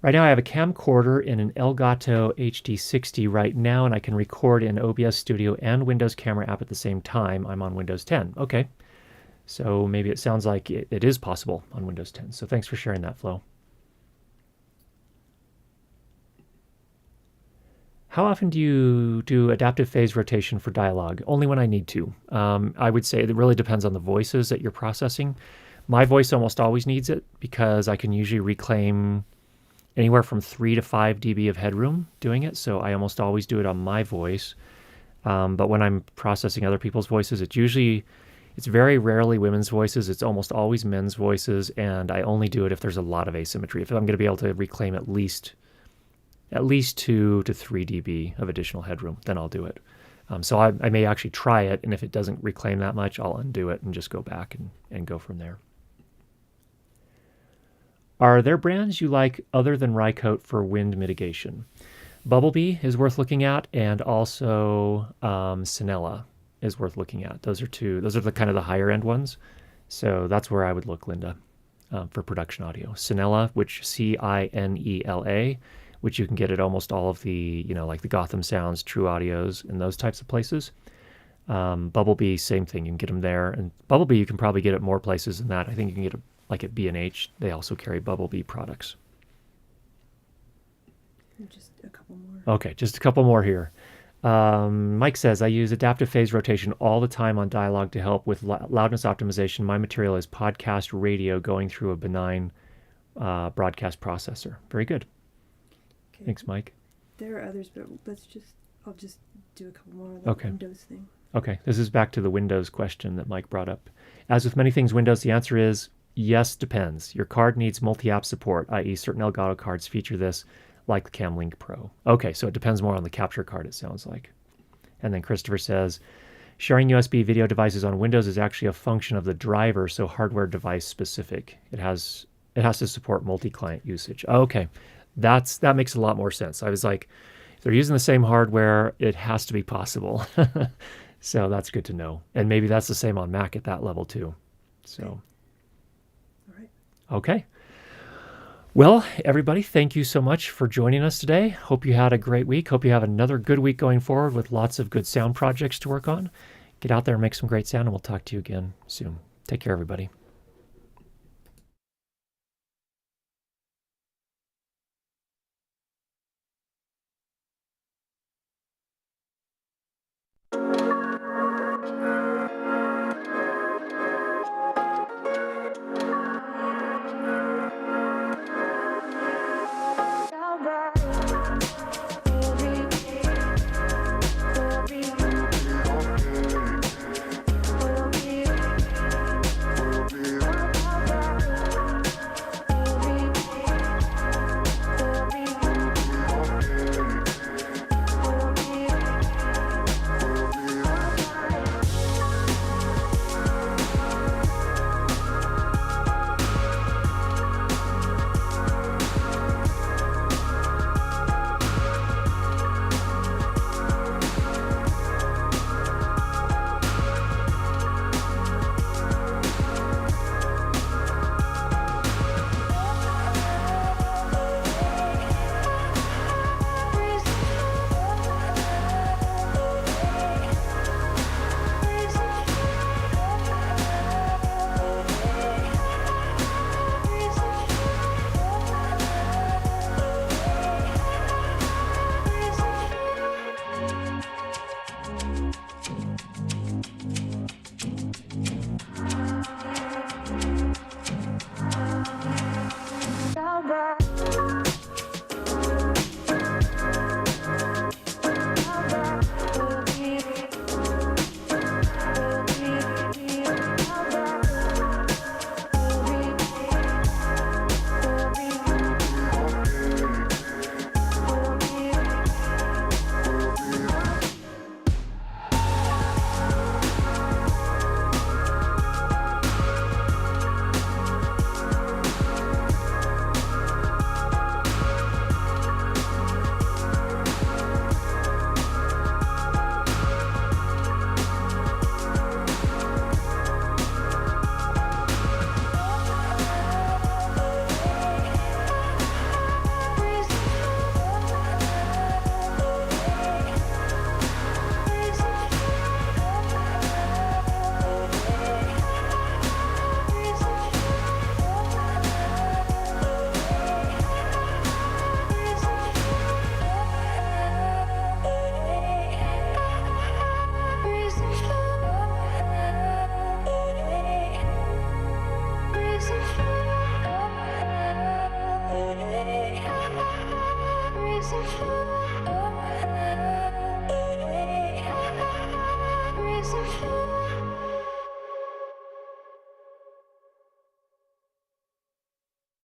Right now I have a camcorder in an Elgato HD60 right now, and I can record in OBS Studio and Windows Camera app at the same time. I'm on Windows 10. Okay, so maybe it sounds like it is possible on Windows 10. So thanks for sharing that, Flo. How often do you do adaptive phase rotation for dialogue? Only when I need to. I would say it really depends on the voices that you're processing. My voice almost always needs it because I can usually reclaim anywhere from 3 to 5 dB of headroom doing it. So I almost always do it on my voice. But when I'm processing other people's voices, it's very rarely women's voices. It's almost always men's voices. And I only do it if there's a lot of asymmetry. If I'm going to be able to reclaim at least 2 to 3 dB of additional headroom, then I'll do it. So I may actually try it, and if it doesn't reclaim that much, I'll undo it and just go back and go from there. Are there brands you like other than Rycote for wind mitigation? Bumblebee is worth looking at, and also Sonella is worth looking at. Those are the kind of the higher end ones. So that's where I would look, Linda, for production audio. Sonella, which Cinela, which you can get at almost all of the, like the Gotham Sounds, True Audios, and those types of places. Bumblebee, same thing. You can get them there. And Bumblebee, you can probably get at more places than that. I think you can get it like at B&H. They also carry Bumblebee products. Just a couple more. Okay, just a couple more here. Mike says, I use adaptive phase rotation all the time on dialogue to help with loudness optimization. My material is podcast radio going through a benign broadcast processor. Very good. Okay. Thanks, Mike. There are others, but I'll just do a couple more on Okay. the Windows thing. Okay, this is back to the Windows question that Mike brought up. As with many things Windows, the answer is yes, depends. Your card needs multi-app support, i.e. certain Elgato cards feature this, like the CamLink Pro. Okay, so it depends more on the capture card, it sounds like. And then Christopher says, sharing USB video devices on Windows is actually a function of the driver, so hardware device specific. It has to support multi-client usage. Okay, that makes a lot more sense. I was like, if they're using the same hardware, it has to be possible. So that's good to know. And maybe that's the same on Mac at that level too. So, All right. Okay. Well, everybody, thank you so much for joining us today. Hope you had a great week. Hope you have another good week going forward with lots of good sound projects to work on. Get out there and make some great sound, and we'll talk to you again soon. Take care, everybody.